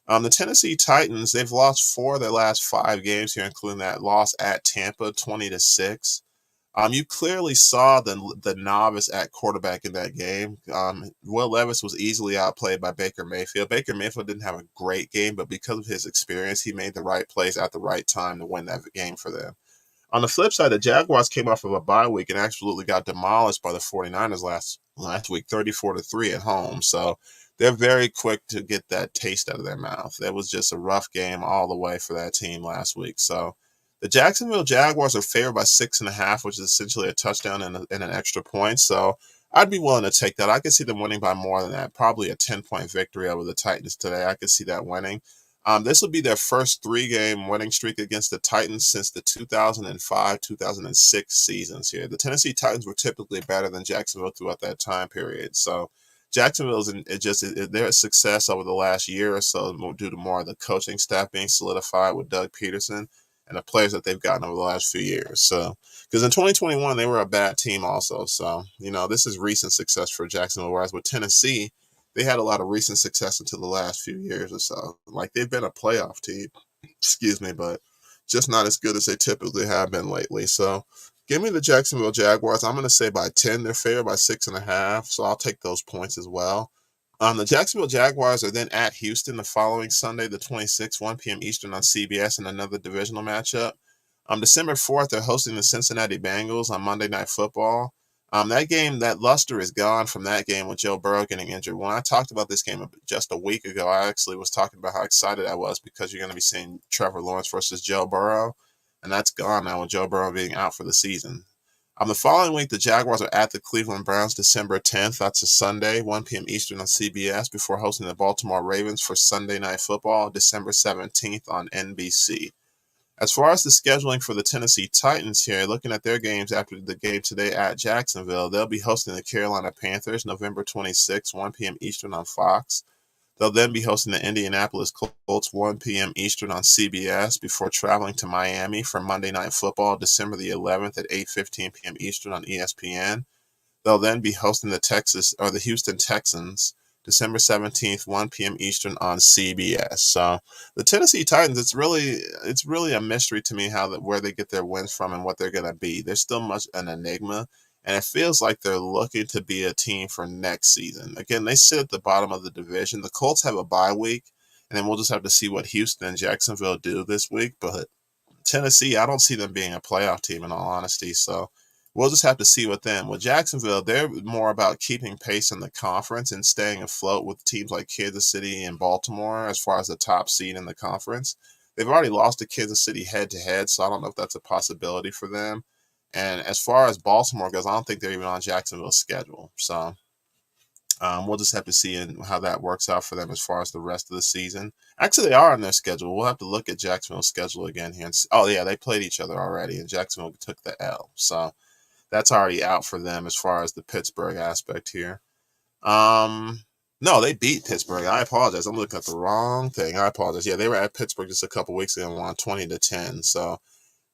The Tennessee Titans, they've lost 4 of their last 5 games here, including that loss at Tampa, 20-6. You clearly saw the novice at quarterback in that game. Will Levis was easily outplayed by Baker Mayfield. Baker Mayfield didn't have a great game, but because of his experience, he made the right plays at the right time to win that game for them. On the flip side, the Jaguars came off of a bye week and absolutely got demolished by the 49ers last week, 34-3 at home. So they're very quick to get that taste out of their mouth. That was just a rough game all the way for that team last week. So the Jacksonville Jaguars are favored by 6.5, which is essentially a touchdown and an extra point. So I'd be willing to take that. I could see them winning by more than that, probably a 10-point victory over the Titans today. I could see that winning. This will be their first 3-game winning streak against the Titans since the 2005-2006 seasons here. The Tennessee Titans were typically better than Jacksonville throughout that time period. So Jacksonville's their success over the last year or so due to more of the coaching staff being solidified with Doug Peterson and the players that they've gotten over the last few years. So, because in 2021, they were a bad team also. So, this is recent success for Jacksonville, whereas with Tennessee, they had a lot of recent success until the last few years or so. Like, they've been a playoff team, but just not as good as they typically have been lately. So, give me the Jacksonville Jaguars. I'm going to say by 10. They're favored by 6.5, so I'll take those points as well. The Jacksonville Jaguars are then at Houston the following Sunday, the 26th, 1 p.m. Eastern on CBS in another divisional matchup. December 4th, they're hosting the Cincinnati Bengals on Monday Night Football. That game, that luster is gone from that game with Joe Burrow getting injured. When I talked about this game just a week ago, I actually was talking about how excited I was because you're going to be seeing Trevor Lawrence versus Joe Burrow, and that's gone now with Joe Burrow being out for the season. The following week, the Jaguars are at the Cleveland Browns December 10th. That's a Sunday, 1 p.m. Eastern on CBS, before hosting the Baltimore Ravens for Sunday Night Football, December 17th on NBC. As far as the scheduling for the Tennessee Titans here, looking at their games after the game today at Jacksonville, they'll be hosting the Carolina Panthers November 26th, 1 p.m. Eastern on Fox. They'll then be hosting the Indianapolis Colts 1 p.m. Eastern on CBS before traveling to Miami for Monday Night Football December the 11th at 8:15 p.m. Eastern on ESPN. They'll then be hosting the Houston Texans December 17th, 1 p.m. Eastern on CBS. So the Tennessee Titans, it's really a mystery to me where they get their wins from and what they're going to be. They're still much an enigma. And it feels like they're looking to be a team for next season. Again, they sit at the bottom of the division. The Colts have a bye week, and then we'll just have to see what Houston and Jacksonville do this week. But Tennessee, I don't see them being a playoff team in all honesty. So we'll just have to see with them. With Jacksonville, they're more about keeping pace in the conference and staying afloat with teams like Kansas City and Baltimore as far as the top seed in the conference. They've already lost to Kansas City head-to-head, so I don't know if that's a possibility for them. And as far as Baltimore goes, I don't think they're even on Jacksonville's schedule. So we'll just have to see how that works out for them as far as the rest of the season. Actually, they are on their schedule. We'll have to look at Jacksonville's schedule again here. They played each other already, and Jacksonville took the L. So that's already out for them as far as the Pittsburgh aspect here. No, they beat Pittsburgh. I apologize. I'm looking at the wrong thing. I apologize. Yeah, they were at Pittsburgh just a couple weeks ago and won 20-10. So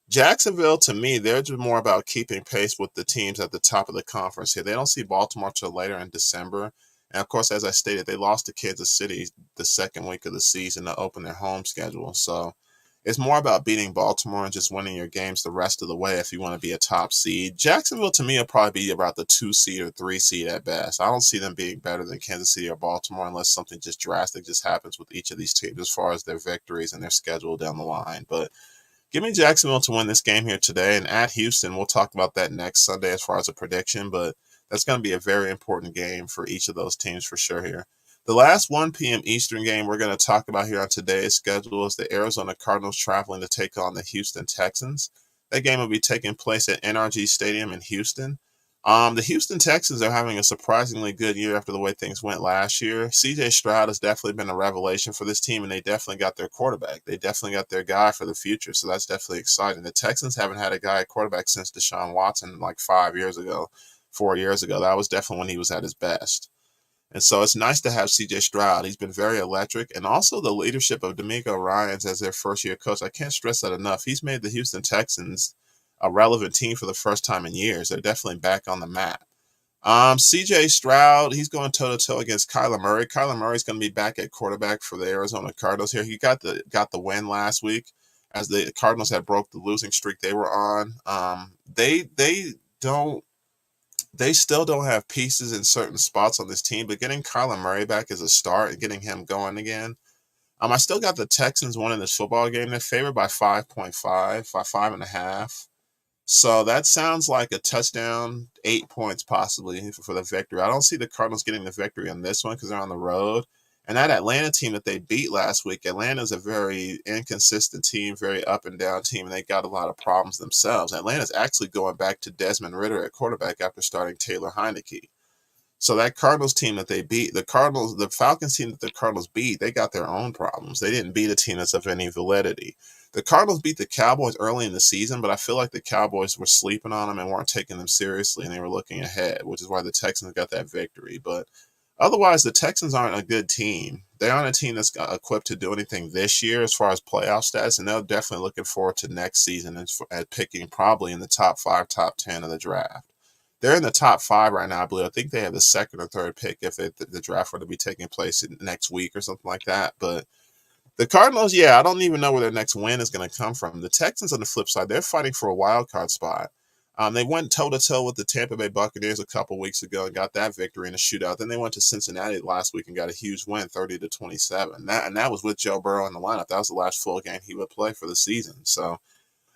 Jacksonville, to me, they're just more about keeping pace with the teams at the top of the conference here. They don't see Baltimore till later in December. And, of course, as I stated, they lost to Kansas City the second week of the season to open their home schedule. So It's more about beating Baltimore and just winning your games the rest of the way if you want to be a top seed. Jacksonville, to me, will probably be about the 2 seed or 3 seed at best. I don't see them being better than Kansas City or Baltimore unless something just drastic just happens with each of these teams as far as their victories and their schedule down the line. But give me Jacksonville to win this game here today. And at Houston, we'll talk about that next Sunday as far as a prediction. But that's going to be a very important game for each of those teams for sure here. The last 1 p.m. Eastern game we're going to talk about here on today's schedule is the Arizona Cardinals traveling to take on the Houston Texans. That game will be taking place at NRG Stadium in Houston. The Houston Texans are having a surprisingly good year after the way things went last year. CJ Stroud has definitely been a revelation for this team, and they definitely got their quarterback. They definitely got their guy for the future, so that's definitely exciting. The Texans haven't had a guy at quarterback since Deshaun Watson like 4 years ago. That was definitely when he was at his best. And so it's nice to have CJ Stroud. He's been very electric. And also the leadership of D'Amico Ryans as their first-year coach. I can't stress that enough. He's made the Houston Texans a relevant team for the first time in years. They're definitely back on the map. CJ Stroud, he's going toe-to-toe against Kyler Murray. Kyler Murray's going to be back at quarterback for the Arizona Cardinals here. He got the win last week as the Cardinals had broke the losing streak they were on. They still don't have pieces in certain spots on this team, but getting Kyler Murray back as a start and getting him going again. I still got the Texans winning this football game. They're favored by 5.5, by 5.5. So that sounds like a touchdown, 8 points possibly for the victory. I don't see the Cardinals getting the victory on this one because they're on the road. And that Atlanta team that they beat last week, Atlanta's a very inconsistent team, very up and down team, and they got a lot of problems themselves. Atlanta's actually going back to Desmond Ridder at quarterback after starting Taylor Heineke. So that Cardinals team that they beat, the Falcons team that the Cardinals beat, they got their own problems. They didn't beat a team that's of any validity. The Cardinals beat the Cowboys early in the season, but I feel like the Cowboys were sleeping on them and weren't taking them seriously, and they were looking ahead, which is why the Texans got that victory. But otherwise, the Texans aren't a good team. They aren't a team that's equipped to do anything this year as far as playoff stats, and they're definitely looking forward to next season at picking probably in the top 5, top 10 of the draft. They're in the top 5 right now, I believe. I think they have the second or third pick if the draft were to be taking place next week or something like that. But the Cardinals, yeah, I don't even know where their next win is going to come from. The Texans, on the flip side, they're fighting for a wild card spot. They went toe-to-toe with the Tampa Bay Buccaneers a couple weeks ago and got that victory in a shootout. Then they went to Cincinnati last week and got a huge win, 30-27. That was with Joe Burrow in the lineup. That was the last full game he would play for the season. So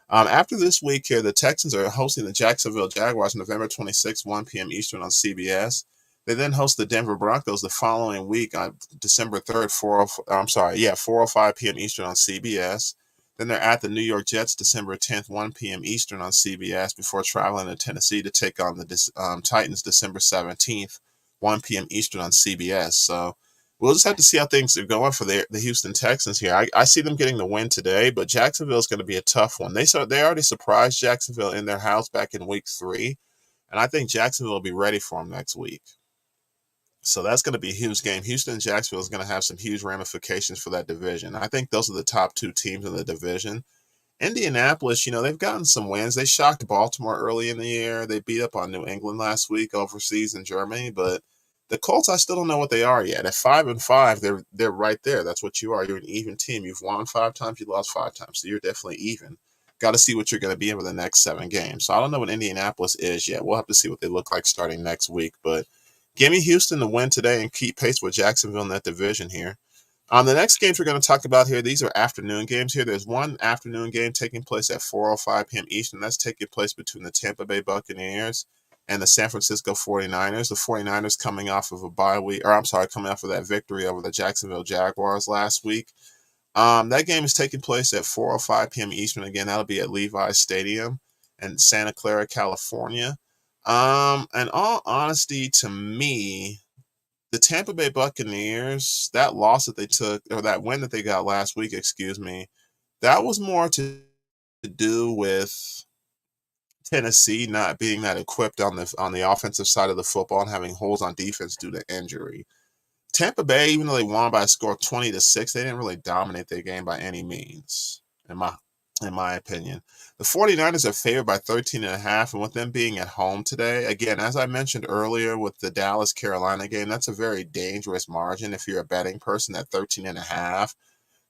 after this week here, the Texans are hosting the Jacksonville Jaguars November 26, 1 p.m. Eastern on CBS. They then host the Denver Broncos the following week on December 3rd, 4:05 p.m. Eastern on CBS. Then they're at the New York Jets December 10th, 1 p.m. Eastern on CBS before traveling to Tennessee to take on the Titans December 17th, 1 p.m. Eastern on CBS. So we'll just have to see how things are going for the Houston Texans here. I see them getting the win today, but Jacksonville is going to be a tough one. They already surprised Jacksonville in their house back in week 3, and I think Jacksonville will be ready for them next week. So that's going to be a huge game. Houston and Jacksonville is going to have some huge ramifications for that division. I think those are the top 2 teams in the division. Indianapolis, they've gotten some wins. They shocked Baltimore early in the year. They beat up on New England last week overseas in Germany, but the Colts, I still don't know what they are yet. At 5-5, they're right there. That's what you are. You're an even team. You've won 5 times, you lost 5 times, so you're definitely even. Got to see what you're going to be over the next 7 games. So I don't know what Indianapolis is yet. We'll have to see what they look like starting next week, but give me Houston to win today and keep pace with Jacksonville in that division here. The next games we're going to talk about here, these are afternoon games here. There's one afternoon game taking place at 4:05 p.m. Eastern. That's taking place between the Tampa Bay Buccaneers and the San Francisco 49ers. The 49ers coming off of coming off of that victory over the Jacksonville Jaguars last week. That game is taking place at 4:05 p.m. Eastern. Again, that'll be at Levi's Stadium in Santa Clara, California. In all honesty, to me, the Tampa Bay Buccaneers, that loss that they took, or that win that they got last week, that was more to do with Tennessee not being that equipped on the offensive side of the football and having holes on defense due to injury. Tampa Bay, even though they won by a score of 20-6, they didn't really dominate their game by any means, in my opinion. The 49ers are favored by 13.5, and with them being at home today, again, as I mentioned earlier with the Dallas-Carolina game, that's a very dangerous margin if you're a betting person at 13.5.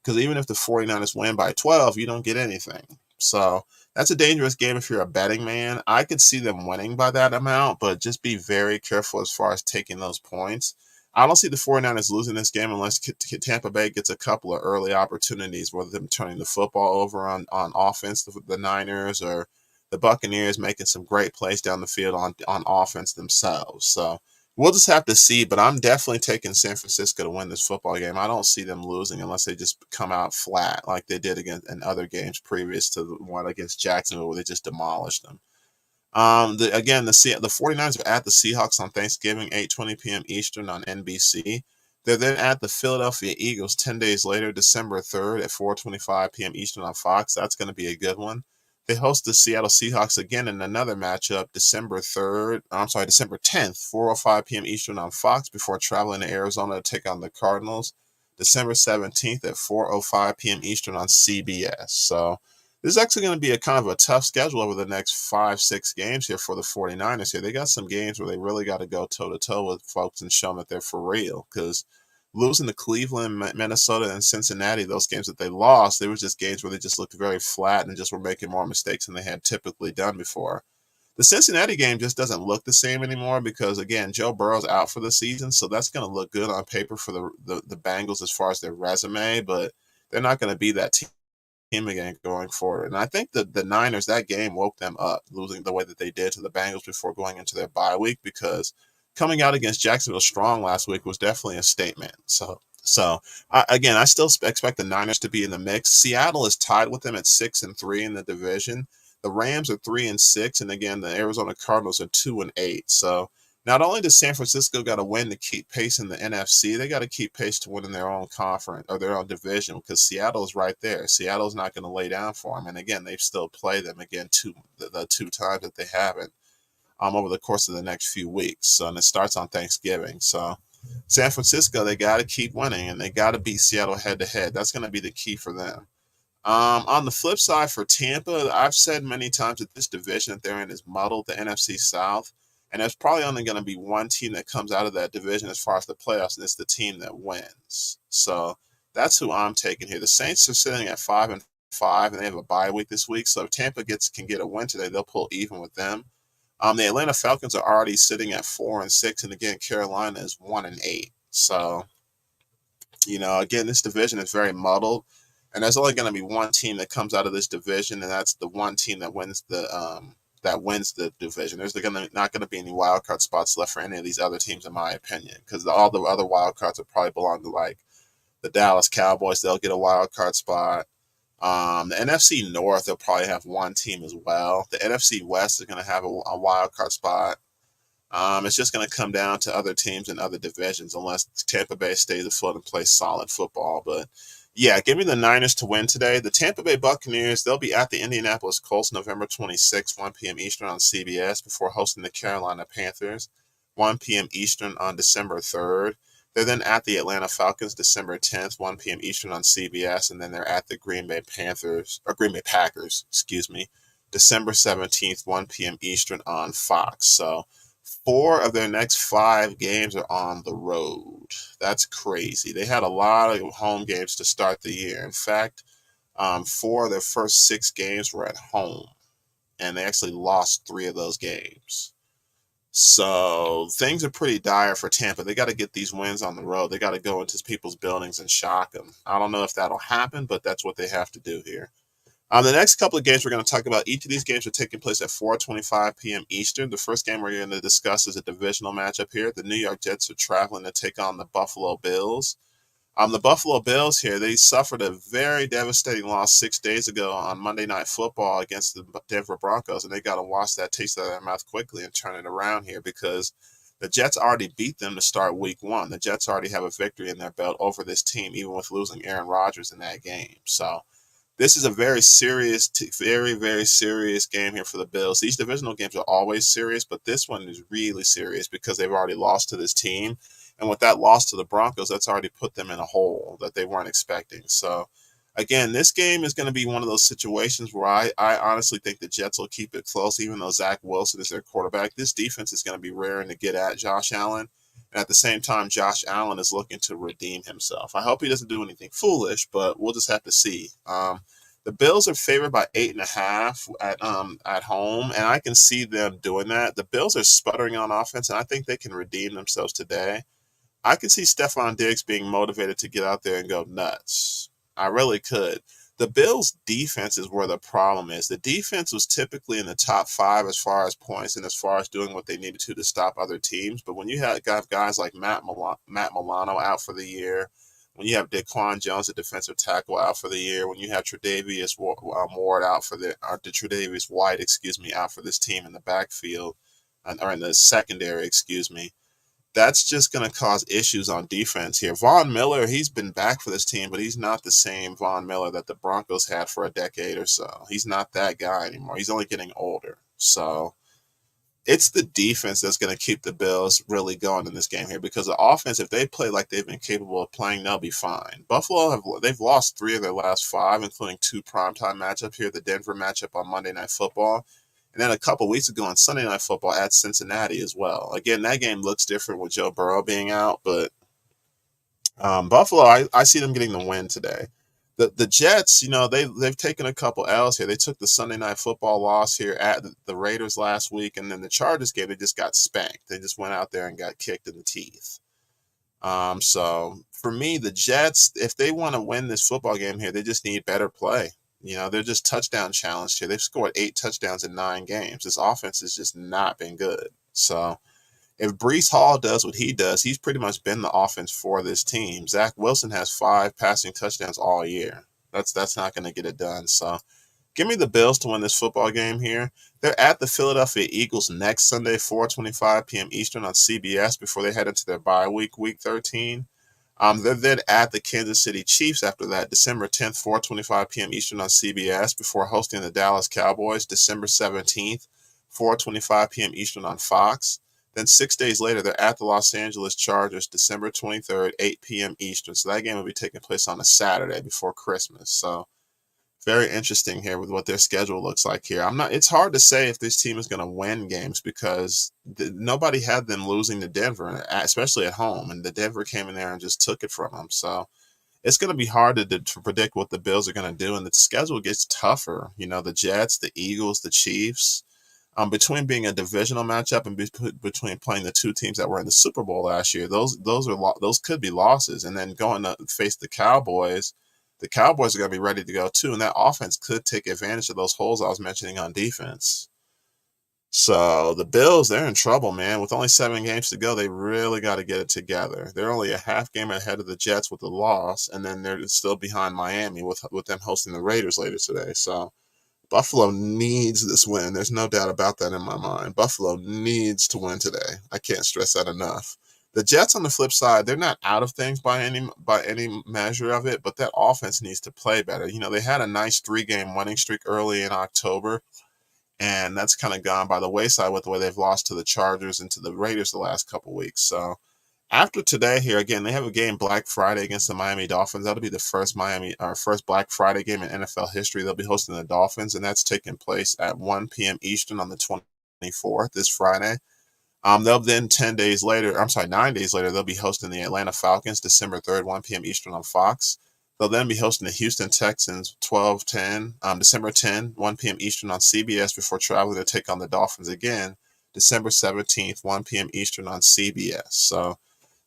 Because even if the 49ers win by 12, you don't get anything. So that's a dangerous game if you're a betting man. I could see them winning by that amount, but just be very careful as far as taking those points. I don't see the 49ers losing this game unless Tampa Bay gets a couple of early opportunities, whether them turning the football over on offense, the Niners, or the Buccaneers making some great plays down the field on offense themselves. So we'll just have to see, but I'm definitely taking San Francisco to win this football game. I don't see them losing unless they just come out flat like they did against in other games previous to the one against Jacksonville where they just demolished them. The 49ers are at the Seahawks on Thanksgiving, 8:20 p.m. Eastern on NBC. They're then at the Philadelphia Eagles 10 days later, December 3rd at 4:25 p.m. Eastern on Fox. That's going to be a good one. They host the Seattle Seahawks again in another matchup December 10th, 4:05 p.m. Eastern on Fox before traveling to Arizona to take on the Cardinals December 17th at 4:05 p.m. Eastern on CBS. So this is actually going to be a kind of a tough schedule over the next 5-6 games here for the 49ers here. They got some games where they really got to go toe-to-toe with folks and show them that they're for real, because losing to Cleveland, Minnesota, and Cincinnati, those games that they lost, they were just games where they just looked very flat and just were making more mistakes than they had typically done before. The Cincinnati game just doesn't look the same anymore because, again, Joe Burrow's out for the season, so that's going to look good on paper for the Bengals as far as their resume, but they're not going to be that team again going forward. And I think that the Niners, that game woke them up, losing the way that they did to the Bengals before going into their bye week, because coming out against Jacksonville strong last week was definitely a statement. I still expect the Niners to be in the mix. Seattle is tied with them at 6-3 in the division. The Rams are 3-6, and again, the Arizona Cardinals are 2-8. So not only does San Francisco got to win to keep pace in the NFC, they got to keep pace to win in their own conference or their own division, because Seattle's right there. Seattle's not going to lay down for them. And again, they've still played them again the two times that they haven't over the course of the next few weeks. So, and it starts on Thanksgiving. So San Francisco, they got to keep winning, and they got to beat Seattle head to head. That's going to be the key for them. On the flip side for Tampa, I've said many times that this division that they're in is muddled, the NFC South. And there's probably only going to be one team that comes out of that division as far as the playoffs, and it's the team that wins. So that's who I'm taking here. The Saints are sitting at 5-5, and they have a bye week this week. So if Tampa can get a win today, they'll pull even with them. The Atlanta Falcons are already sitting at 4-6, and again, Carolina is 1-8. So, again, this division is very muddled, and there's only going to be one team that comes out of this division, and that's the one team that wins the division. There's not going to be any wild card spots left for any of these other teams, in my opinion, because all the other wild cards will probably belong to like the Dallas Cowboys. They'll get a wild card spot. The NFC North, they'll probably have one team as well. The NFC West is going to have a wild card spot. It's just going to come down to other teams in other divisions unless Tampa Bay stays afloat and plays solid football. But yeah, give me the Niners to win today. The Tampa Bay Buccaneers, they'll be at the Indianapolis Colts November 26th, 1 p.m. Eastern on CBS before hosting the Carolina Panthers, 1 p.m. Eastern on December 3rd. They're then at the Atlanta Falcons December 10th, 1 p.m. Eastern on CBS, and then they're at the Green Bay Packers, December 17th, 1 p.m. Eastern on Fox. So 4 of their next 5 games are on the road. That's crazy. They had a lot of home games to start the year. In fact, 4 of their first 6 games were at home, and they actually lost 3 of those games. So things are pretty dire for Tampa. They got to get these wins on the road. They got to go into people's buildings and shock them. I don't know if that'll happen, but that's what they have to do here. The next couple of games we're going to talk about, each of these games are taking place at 4:25 p.m. Eastern. The first game we're going to discuss is a divisional matchup here. The New York Jets are traveling to take on the Buffalo Bills. The Buffalo Bills here, they suffered a very devastating loss 6 days ago on Monday Night Football against the Denver Broncos, and they got to wash that taste out of their mouth quickly and turn it around here, because the Jets already beat them to start week 1. The Jets already have a victory in their belt over this team, even with losing Aaron Rodgers in that game. So this is a very serious, very, very serious game here for the Bills. These divisional games are always serious, but this one is really serious because they've already lost to this team. And with that loss to the Broncos, that's already put them in a hole that they weren't expecting. So, again, this game is going to be one of those situations where I honestly think the Jets will keep it close, even though Zach Wilson is their quarterback. This defense is going to be raring to get at Josh Allen. And at the same time, Josh Allen is looking to redeem himself. I hope he doesn't do anything foolish, but we'll just have to see. The Bills are favored by 8.5 at home, and I can see them doing that. The Bills are sputtering on offense, and I think they can redeem themselves today. I could see Stephon Diggs being motivated to get out there and go nuts. I really could. The Bills' defense is where the problem is. The defense was typically in the top five as far as points and as far as doing what they needed to stop other teams. But when you have got guys like Matt Milano out for the year, when you have Daquan Jones, the defensive tackle, out for the year, when you have Tre'Davious Ward out for Tre'Davious White, out for this team in the backfield, or in the secondary, that's just going to cause issues on defense here. Von Miller, he's been back for this team, but he's not the same Von Miller that the Broncos had for a decade or so. He's not that guy anymore. He's only getting older. So it's the defense that's going to keep the Bills really going in this game here, because the offense, if they play like they've been capable of playing, they'll be fine. Buffalo, they've lost 3 of their last 5, including 2 primetime matchups here, the Denver matchup on Monday Night Football, and then a couple weeks ago on Sunday Night Football at Cincinnati as well. Again, that game looks different with Joe Burrow being out, but Buffalo, I see them getting the win today. The Jets, they've taken a couple L's here. They took the Sunday Night Football loss here at the Raiders last week, and then the Chargers game, they just got spanked. They just went out there and got kicked in the teeth. So for me, the Jets, if they want to win this football game here, they just need better play. They're just touchdown challenged here. They've scored 8 touchdowns in 9 games. This offense has just not been good. So if Breece Hall does what he does, he's pretty much been the offense for this team. Zach Wilson has 5 passing touchdowns all year. That's not going to get it done. So give me the Bills to win this football game here. They're at the Philadelphia Eagles next Sunday, 4:25 p.m. Eastern on CBS before they head into their bye week, Week 13. They're then at the Kansas City Chiefs after that, December 10th, 4:25 p.m. Eastern on CBS before hosting the Dallas Cowboys, December 17th, 4:25 p.m. Eastern on Fox. Then 6 days later, they're at the Los Angeles Chargers, December 23rd, 8 p.m. Eastern. So that game will be taking place on a Saturday before Christmas. So very interesting here with what their schedule looks like here. It's hard to say if this team is going to win games because nobody had them losing to Denver, especially at home. And the Denver came in there and just took it from them. So it's going to be hard to predict what the Bills are going to do. And the schedule gets tougher. The Jets, the Eagles, the Chiefs. Between being a divisional matchup and between playing the 2 teams that were in the Super Bowl last year, those could be losses. And then going to face the Cowboys are going to be ready to go too, and that offense could take advantage of those holes I was mentioning on defense. So the Bills, they're in trouble, man. With only 7 games to go, they really got to get it together. They're only a half game ahead of the Jets with the loss, and then they're still behind Miami with them hosting the Raiders later today. So Buffalo needs this win. There's no doubt about that in my mind. Buffalo needs to win today. I can't stress that enough. The Jets, on the flip side, they're not out of things by any measure of it, but that offense needs to play better. They had a nice 3-game winning streak early in October, and that's kind of gone by the wayside with the way they've lost to the Chargers and to the Raiders the last couple weeks. So after today here, again, they have a game Black Friday against the Miami Dolphins. That'll be the first Black Friday game in NFL history. They'll be hosting the Dolphins, and that's taking place at 1 p.m. Eastern on the 24th, this Friday. They'll then 9 days later, they'll be hosting the Atlanta Falcons, December 3rd, 1 p.m. Eastern on Fox. They'll then be hosting the Houston Texans, December 10, 1 p.m. Eastern on CBS before traveling to take on the Dolphins again, December 17th, 1 p.m. Eastern on CBS. So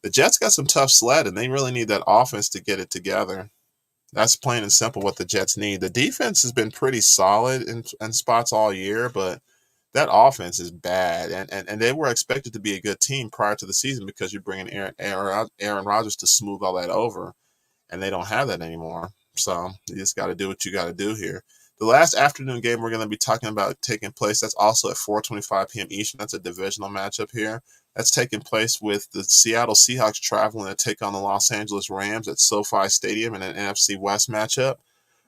the Jets got some tough sled, and they really need that offense to get it together. That's plain and simple what the Jets need. The defense has been pretty solid in spots all year, but that offense is bad, and they were expected to be a good team prior to the season because you're bringing Aaron Rodgers to smooth all that over, and they don't have that anymore. So you just got to do what you got to do here. The last afternoon game we're going to be talking about taking place, that's also at 4:25 p.m. Eastern. That's a divisional matchup here. That's taking place with the Seattle Seahawks traveling to take on the Los Angeles Rams at SoFi Stadium in an NFC West matchup.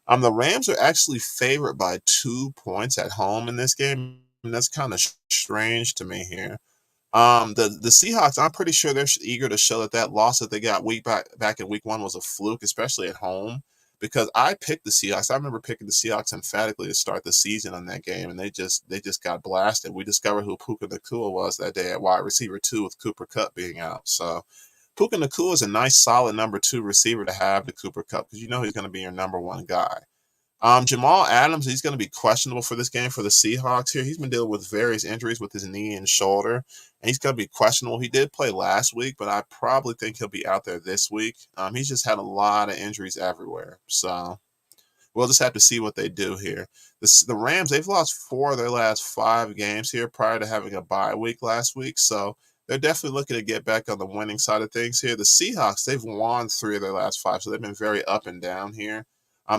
The Rams are actually favored by 2 points at home in this game, and that's kind of strange to me here. The Seahawks, I'm pretty sure they're eager to show that loss that they got back in week 1 was a fluke, especially at home. because I picked the Seahawks. I remember picking the Seahawks emphatically to start the season on that game, and they just got blasted. We discovered who Puka Nacua was that day at wide receiver 2 with Cooper Kupp being out. So Puka Nacua is a nice, solid number 2 receiver to have to Cooper Kupp because you know he's going to be your number 1 guy. Jamal Adams, he's going to be questionable for this game for the Seahawks here. He's been dealing with various injuries with his knee and shoulder, and he's going to be questionable. He did play last week, but I probably think he'll be out there this week. He's just had a lot of injuries everywhere. So we'll just have to see what they do here. The Rams, they've lost 4 of their last 5 games here prior to having a bye week last week. So they're definitely looking to get back on the winning side of things here. The Seahawks, they've won 3 of their last 5, so they've been very up and down here.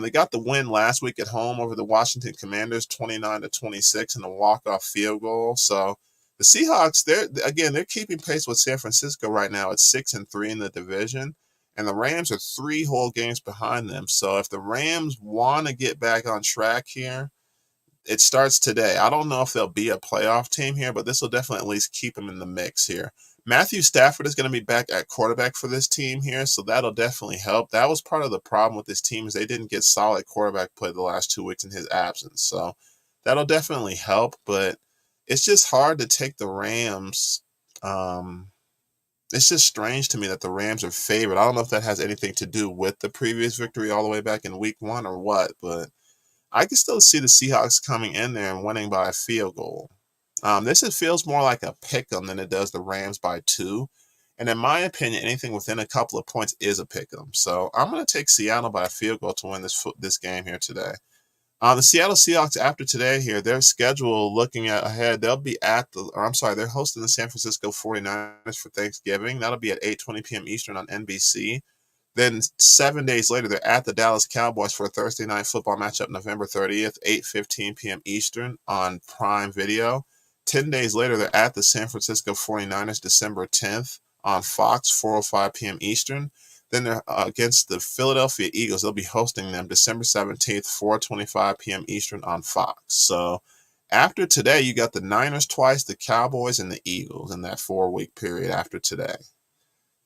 They got the win last week at home over the Washington Commanders, 29-26, in a walk-off field goal. So the Seahawks, they're keeping pace with San Francisco right now at 6-3 in the division, and the Rams are 3 whole games behind them. So if the Rams want to get back on track here, it starts today. I don't know if they'll be a playoff team here, but this will definitely at least keep them in the mix here. Matthew Stafford is going to be back at quarterback for this team here, so that'll definitely help. That was part of the problem with this team is they didn't get solid quarterback play the last 2 weeks in his absence. So that'll definitely help, but it's just hard to take the Rams. It's just strange to me that the Rams are favored. I don't know if that has anything to do with the previous victory all the way back in week 1 or what, but I can still see the Seahawks coming in there and winning by a field goal. This feels more like a pick 'em than it does the Rams by 2. And in my opinion, anything within a couple of points is a pick 'em. So I'm going to take Seattle by a field goal to win this game here today. The Seattle Seahawks after today here, their schedule looking ahead, they're hosting the San Francisco 49ers for Thanksgiving. That'll be at 8:20 p.m. Eastern on NBC. Then 7 days later, they're at the Dallas Cowboys for a Thursday night football matchup November 30th, 8:15 p.m. Eastern on Prime Video. 10 days later, they're at the San Francisco 49ers December 10th on Fox, 4:05 p.m. Eastern. Then they're against the Philadelphia Eagles. They'll be hosting them December 17th, 4:25 p.m. Eastern on Fox. So after today, you got the Niners twice, the Cowboys, and the Eagles in that 4-week period after today.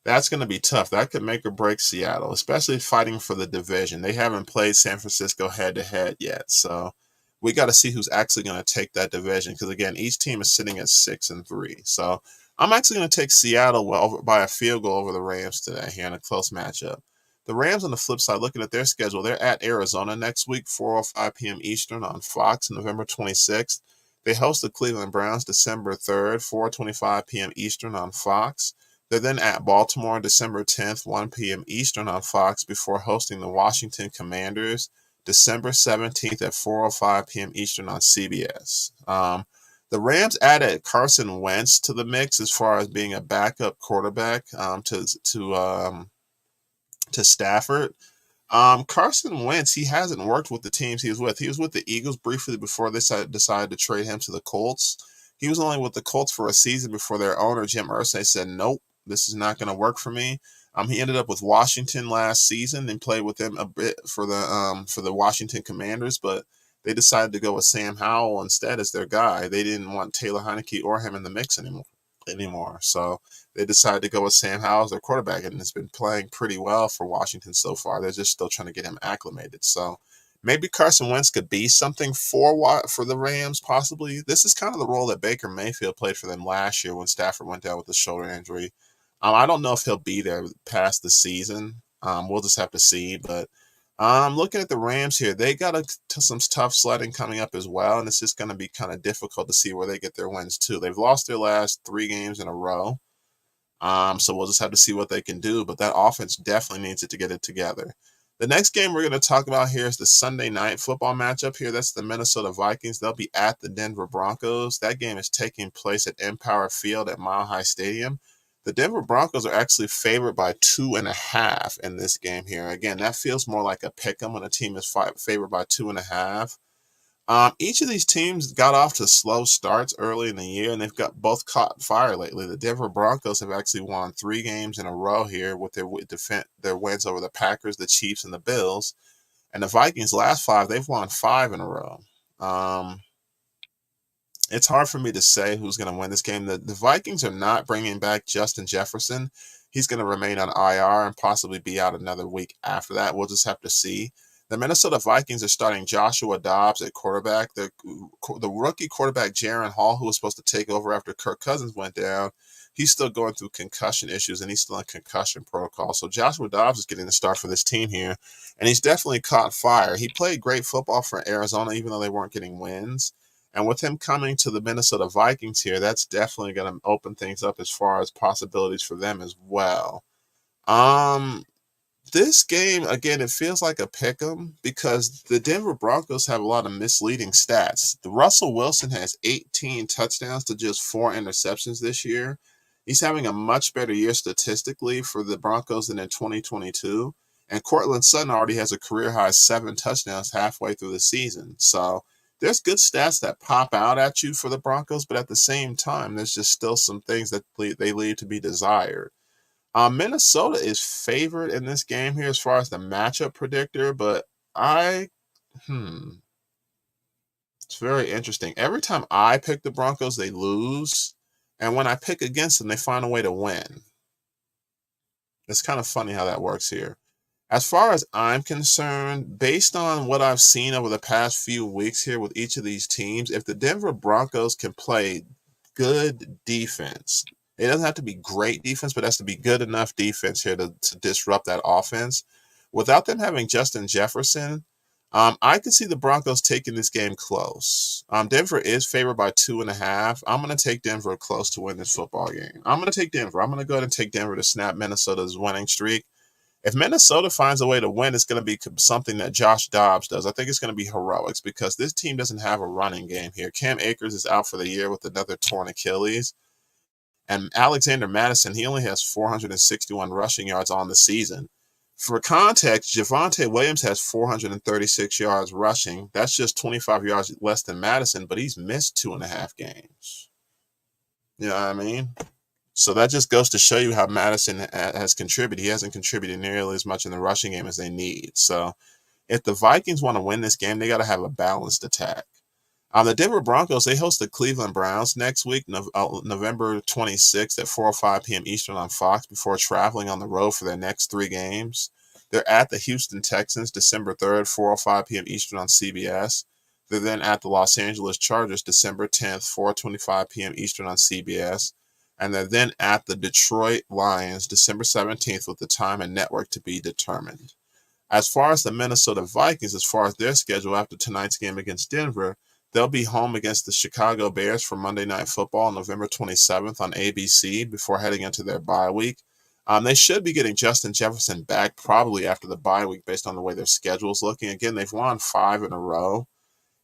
That's going to be tough. That could make or break Seattle, especially fighting for the division. They haven't played San Francisco head-to-head yet, so we got to see who's actually going to take that division because, again, each team is sitting at 6-3. So I'm actually going to take Seattle by a field goal over the Rams today here in a close matchup. The Rams, on the flip side, looking at their schedule, they're at Arizona next week, 4:05 p.m. Eastern on Fox, November 26th. They host the Cleveland Browns December 3rd, 4:25 p.m. Eastern on Fox. They're then at Baltimore December 10th, 1 p.m. Eastern on Fox before hosting the Washington Commanders December 17th at 4:05 p.m. Eastern on CBS. The Rams added Carson Wentz to the mix as far as being a backup quarterback to Stafford. Carson Wentz, he hasn't worked with the teams he was with. He was with the Eagles briefly before they decided to trade him to the Colts. He was only with the Colts for a season before their owner, Jim Irsay, said, nope, this is not going to work for me. He ended up with Washington last season and played with them a bit for the Washington Commanders, but they decided to go with Sam Howell instead as their guy. They didn't want Taylor Heineke or him in the mix anymore. So they decided to go with Sam Howell as their quarterback, and it's been playing pretty well for Washington so far. They're just still trying to get him acclimated. So maybe Carson Wentz could be something for the Rams, possibly. This is kind of the role that Baker Mayfield played for them last year when Stafford went down with a shoulder injury. I don't know if he'll be there past the season. We'll just have to see. But looking at the Rams here, they got some tough sledding coming up as well, and it's just going to be kind of difficult to see where they get their wins too. They've lost their last 3 games in a row, so we'll just have to see what they can do. But that offense definitely needs to get it together. The next game we're going to talk about here is the Sunday night football matchup here. That's the Minnesota Vikings. They'll be at the Denver Broncos. That game is taking place at Empower Field at Mile High Stadium. The Denver Broncos are actually favored by 2.5 in this game here. Again, that feels more like a pick 'em when a team is favored by 2.5. Each of these teams got off to slow starts early in the year, and they've both caught fire lately. The Denver Broncos have actually won 3 games in a row here with their wins over the Packers, the Chiefs, and the Bills. And the Vikings' last 5, they've won 5 in a row. It's hard for me to say who's going to win this game. The Vikings are not bringing back Justin Jefferson. He's going to remain on IR and possibly be out another week after that. We'll just have to see. The Minnesota Vikings are starting Joshua Dobbs at quarterback. The rookie quarterback Jaron Hall, who was supposed to take over after Kirk Cousins went down, he's still going through concussion issues and he's still in concussion protocol. So Joshua Dobbs is getting the start for this team here, and he's definitely caught fire. He played great football for Arizona, even though they weren't getting wins. And with him coming to the Minnesota Vikings here, that's definitely going to open things up as far as possibilities for them as well. Um, this game, again, it feels like a pick 'em because the Denver Broncos have a lot of misleading stats. The Russell Wilson has 18 touchdowns to just 4 interceptions this year. He's having a much better year statistically for the Broncos than in 2022. And Cortland Sutton already has a career high 7 touchdowns halfway through the season. So there's good stats that pop out at you for the Broncos, but at the same time, there's just still some things that they leave to be desired. Minnesota is favored in this game here as far as the matchup predictor, but I, it's very interesting. Every time I pick the Broncos, they lose, and when I pick against them, they find a way to win. It's kind of funny how that works here. As far as I'm concerned, based on what I've seen over the past few weeks here with each of these teams, if the Denver Broncos can play good defense, it doesn't have to be great defense, but it has to be good enough defense here to disrupt that offense. Without them having Justin Jefferson, I can see the Broncos taking this game close. Denver is favored by 2.5. I'm going to take Denver close to win this football game. I'm going to take Denver. I'm going to go ahead and take Denver to snap Minnesota's winning streak. If Minnesota finds a way to win, it's going to be something that Josh Dobbs does. I think it's going to be heroics because this team doesn't have a running game here. Cam Akers is out for the year with another torn Achilles. And Alexander Mattison, he only has 461 rushing yards on the season. For context, Javonte Williams has 436 yards rushing. That's just 25 yards less than Mattison, but he's missed 2.5 games. You know what I mean? So that just goes to show you how Mattison has contributed. He hasn't contributed nearly as much in the rushing game as they need. So if the Vikings want to win this game, they got to have a balanced attack. The Denver Broncos, they host the Cleveland Browns next week, November 26th at 4:05 p.m. Eastern on Fox before traveling on the road for their next 3 games. They're at the Houston Texans December 3rd, 4:05 p.m. Eastern on CBS. They're then at the Los Angeles Chargers December 10th, 4:25 p.m. Eastern on CBS. And they're then at the Detroit Lions December 17th with the time and network to be determined. As far as the Minnesota Vikings, as far as their schedule after tonight's game against Denver, they'll be home against the Chicago Bears for Monday Night Football on November 27th on ABC before heading into their bye week. They should be getting Justin Jefferson back probably after the bye week based on the way their schedule is looking. Again, they've won 5 in a row.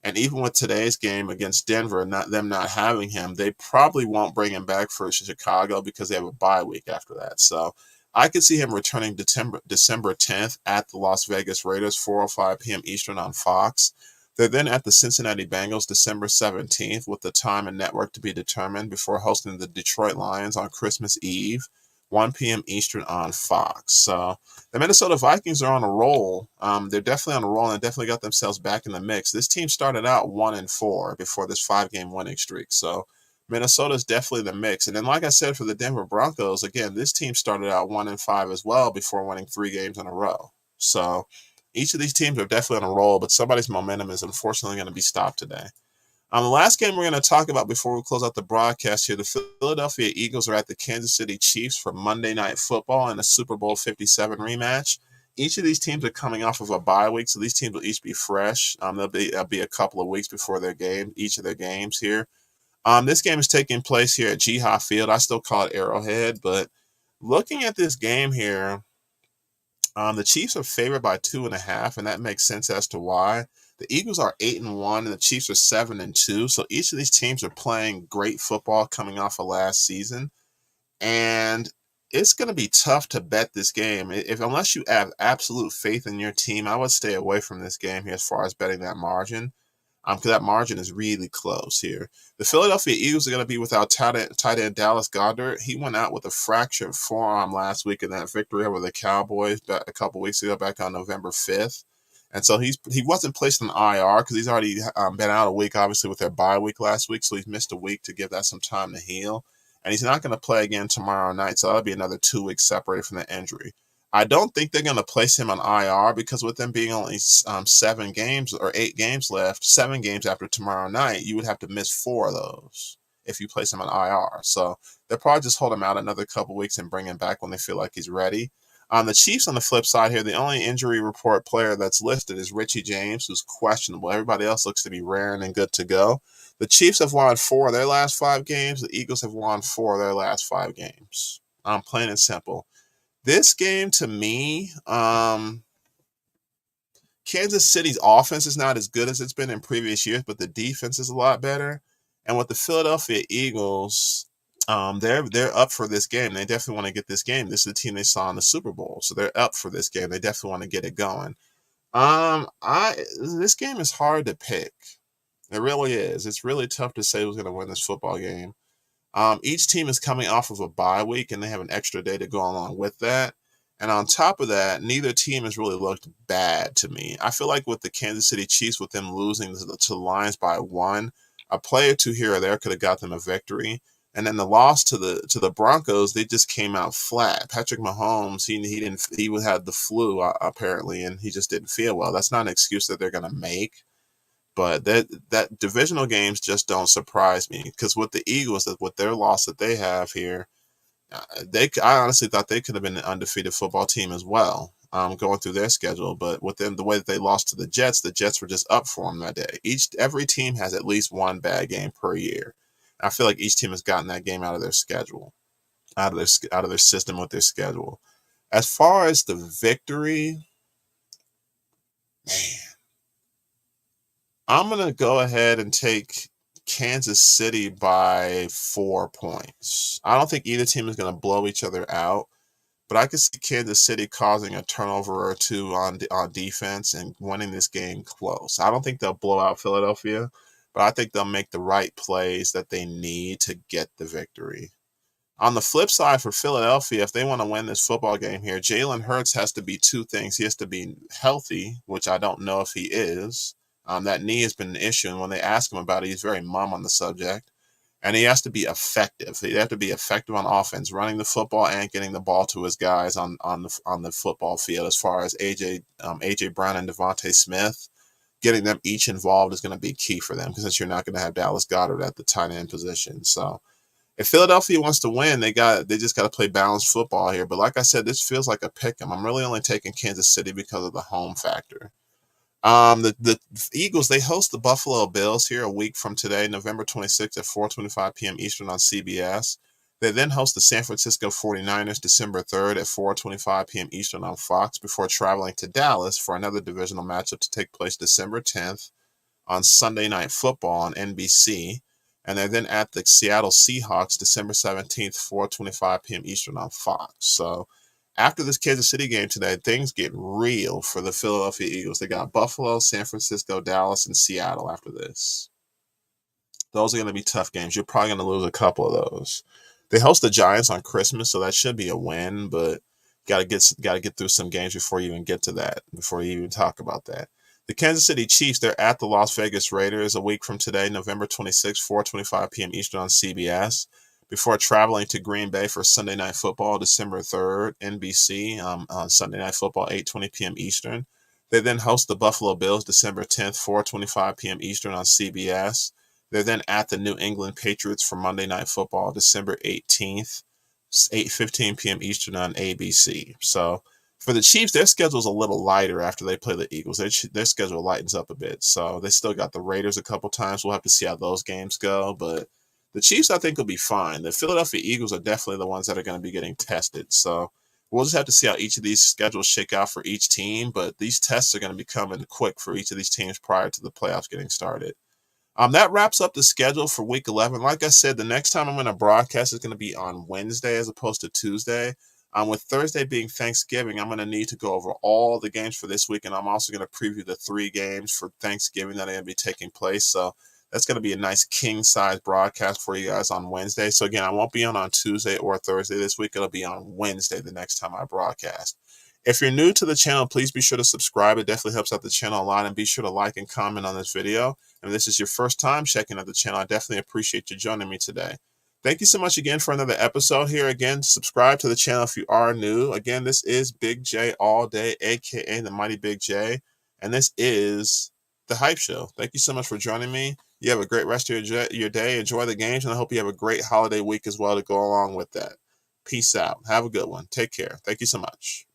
And even with today's game against Denver and not having him, they probably won't bring him back for Chicago because they have a bye week after that. So I could see him returning December 10th at the Las Vegas Raiders, 4:05 p.m. Eastern on Fox. They're then at the Cincinnati Bengals December 17th with the time and network to be determined before hosting the Detroit Lions on Christmas Eve, 1 p.m. Eastern on Fox. So the Minnesota Vikings are on a roll. They're definitely on a roll and definitely got themselves back in the mix. This team started out 1-4 before this 5-game winning streak. So Minnesota's definitely the mix. And then, like I said, for the Denver Broncos, again, this team started out 1-5 as well before winning 3 games in a row. So each of these teams are definitely on a roll, but somebody's momentum is unfortunately going to be stopped today. The last game we're going to talk about before we close out the broadcast here, the Philadelphia Eagles are at the Kansas City Chiefs for Monday Night Football in a Super Bowl 57 rematch. Each of these teams are coming off of a bye week, so these teams will each be fresh. They'll be a couple of weeks before each of their games here. This game is taking place here at Jihad Field. I still call it Arrowhead, but looking at this game here, the Chiefs are favored by 2.5, and that makes sense as to why. The Eagles are 8-1, and the Chiefs are 7-2. So each of these teams are playing great football coming off of last season, and it's going to be tough to bet this game. Unless you have absolute faith in your team, I would stay away from this game here as far as betting that margin. Because that margin is really close here. The Philadelphia Eagles are going to be without tight end Dallas Goedert. He went out with a fractured forearm last week in that victory over the Cowboys a couple weeks ago, back on November 5th. And so he wasn't placed on IR because he's already been out a week, obviously, with their bye week last week. So he's missed a week to give that some time to heal. And he's not going to play again tomorrow night. So that'll be another 2 weeks separated from the injury. I don't think they're going to place him on IR because with them being only 7 games or 8 games left, 7 games after tomorrow night, you would have to miss 4 of those if you place him on IR. So they'll probably just hold him out another couple weeks and bring him back when they feel like he's ready. The Chiefs on the flip side here, the only injury report player that's listed is Richie James, who's questionable. Everybody else looks to be raring and good to go. The Chiefs have won 4 of their last 5 games. The Eagles have won 4 of their last 5 games. Plain and simple. This game, to me, Kansas City's offense is not as good as it's been in previous years, but the defense is a lot better. And with the Philadelphia Eagles, they're up for this game. They definitely want to get this game. This is the team they saw in the Super Bowl, so they're up for this game. They definitely want to get it going. This game is hard to pick. It really is. It's really tough to say who's going to win this football game. Each team is coming off of a bye week, and they have an extra day to go along with that. And on top of that, neither team has really looked bad to me. I feel like with the Kansas City Chiefs, with them losing to the Lions by 1, a play or 2 here or there could have got them a victory. And then the loss to the Broncos, they just came out flat. Patrick Mahomes, he had the flu apparently, and he just didn't feel well. That's not an excuse that they're going to make. But that divisional games just don't surprise me because with the Eagles, with their loss that they have here, I honestly thought they could have been an undefeated football team as well, going through their schedule. But with them, the way that they lost to the Jets were just up for them that day. Every team has at least one bad game per year. I feel like each team has gotten that game out of their schedule, out of their system with their schedule. As far as the victory, man, I'm going to go ahead and take Kansas City by 4 points. I don't think either team is going to blow each other out, but I could see Kansas City causing a turnover or 2 on defense and winning this game close. I don't think they'll blow out Philadelphia, but I think they'll make the right plays that they need to get the victory. On the flip side for Philadelphia, if they want to win this football game here, Jalen Hurts has to be 2 things. He has to be healthy, which I don't know if he is. That knee has been an issue, and when they ask him about it, he's very mum on the subject. And he has to be effective. He has to be effective on offense, running the football and getting the ball to his guys on the football field. As far as AJ Brown and Devontae Smith, getting them each involved is going to be key for them because you're not going to have Dallas Goedert at the tight end position. So if Philadelphia wants to win, they just got to play balanced football here. But like I said, this feels like a pick 'em. I'm really only taking Kansas City because of the home factor. The Eagles, they host the Buffalo Bills here a week from today, November 26th at 4:25 p.m. Eastern on CBS. They then host the San Francisco 49ers December 3rd at 4:25 p.m. Eastern on Fox before traveling to Dallas for another divisional matchup to take place December 10th on Sunday Night Football on NBC. And they're then at the Seattle Seahawks December 17th, 4:25 p.m. Eastern on Fox. So after this Kansas City game today, things get real for the Philadelphia Eagles. They got Buffalo, San Francisco, Dallas, and Seattle after this. Those are going to be tough games. You're probably going to lose a couple of those. They host the Giants on Christmas, so that should be a win, but got to get through some games before you even get to that, before you even talk about that. The Kansas City Chiefs, they're at the Las Vegas Raiders a week from today, November 26th, 4:25 p.m. Eastern on CBS. Before traveling to Green Bay for Sunday Night Football, December 3rd, NBC, on Sunday Night Football, 8:20 p.m. Eastern. They then host the Buffalo Bills December 10th, 4:25 p.m. Eastern on CBS. They're then at the New England Patriots for Monday Night Football, December 18th, 8:15 p.m. Eastern on ABC. So for the Chiefs, their schedule is a little lighter after they play the Eagles. Their schedule lightens up a bit. So they still got the Raiders a couple times. We'll have to see how those games go, but the Chiefs, I think, will be fine. The Philadelphia Eagles are definitely the ones that are going to be getting tested. So we'll just have to see how each of these schedules shake out for each team. But these tests are going to be coming quick for each of these teams prior to the playoffs getting started. That wraps up the schedule for Week 11. Like I said, the next time I'm going to broadcast is going to be on Wednesday as opposed to Tuesday. With Thursday being Thanksgiving, I'm going to need to go over all the games for this week, and I'm also going to preview the 3 games for Thanksgiving that are going to be taking place. So that's going to be a nice king-size broadcast for you guys on Wednesday. So, again, I won't be on Tuesday or Thursday this week. It'll be on Wednesday the next time I broadcast. If you're new to the channel, please be sure to subscribe. It definitely helps out the channel a lot. And be sure to like and comment on this video. And if this is your first time checking out the channel, I definitely appreciate you joining me today. Thank you so much again for another episode here. Again, subscribe to the channel if you are new. Again, this is Big J All Day, aka the Mighty Big J, and this is the Hype Show. Thank you so much for joining me. You have a great rest of your day. Enjoy the games, and I hope you have a great holiday week as well to go along with that. Peace out. Have a good one. Take care. Thank you so much.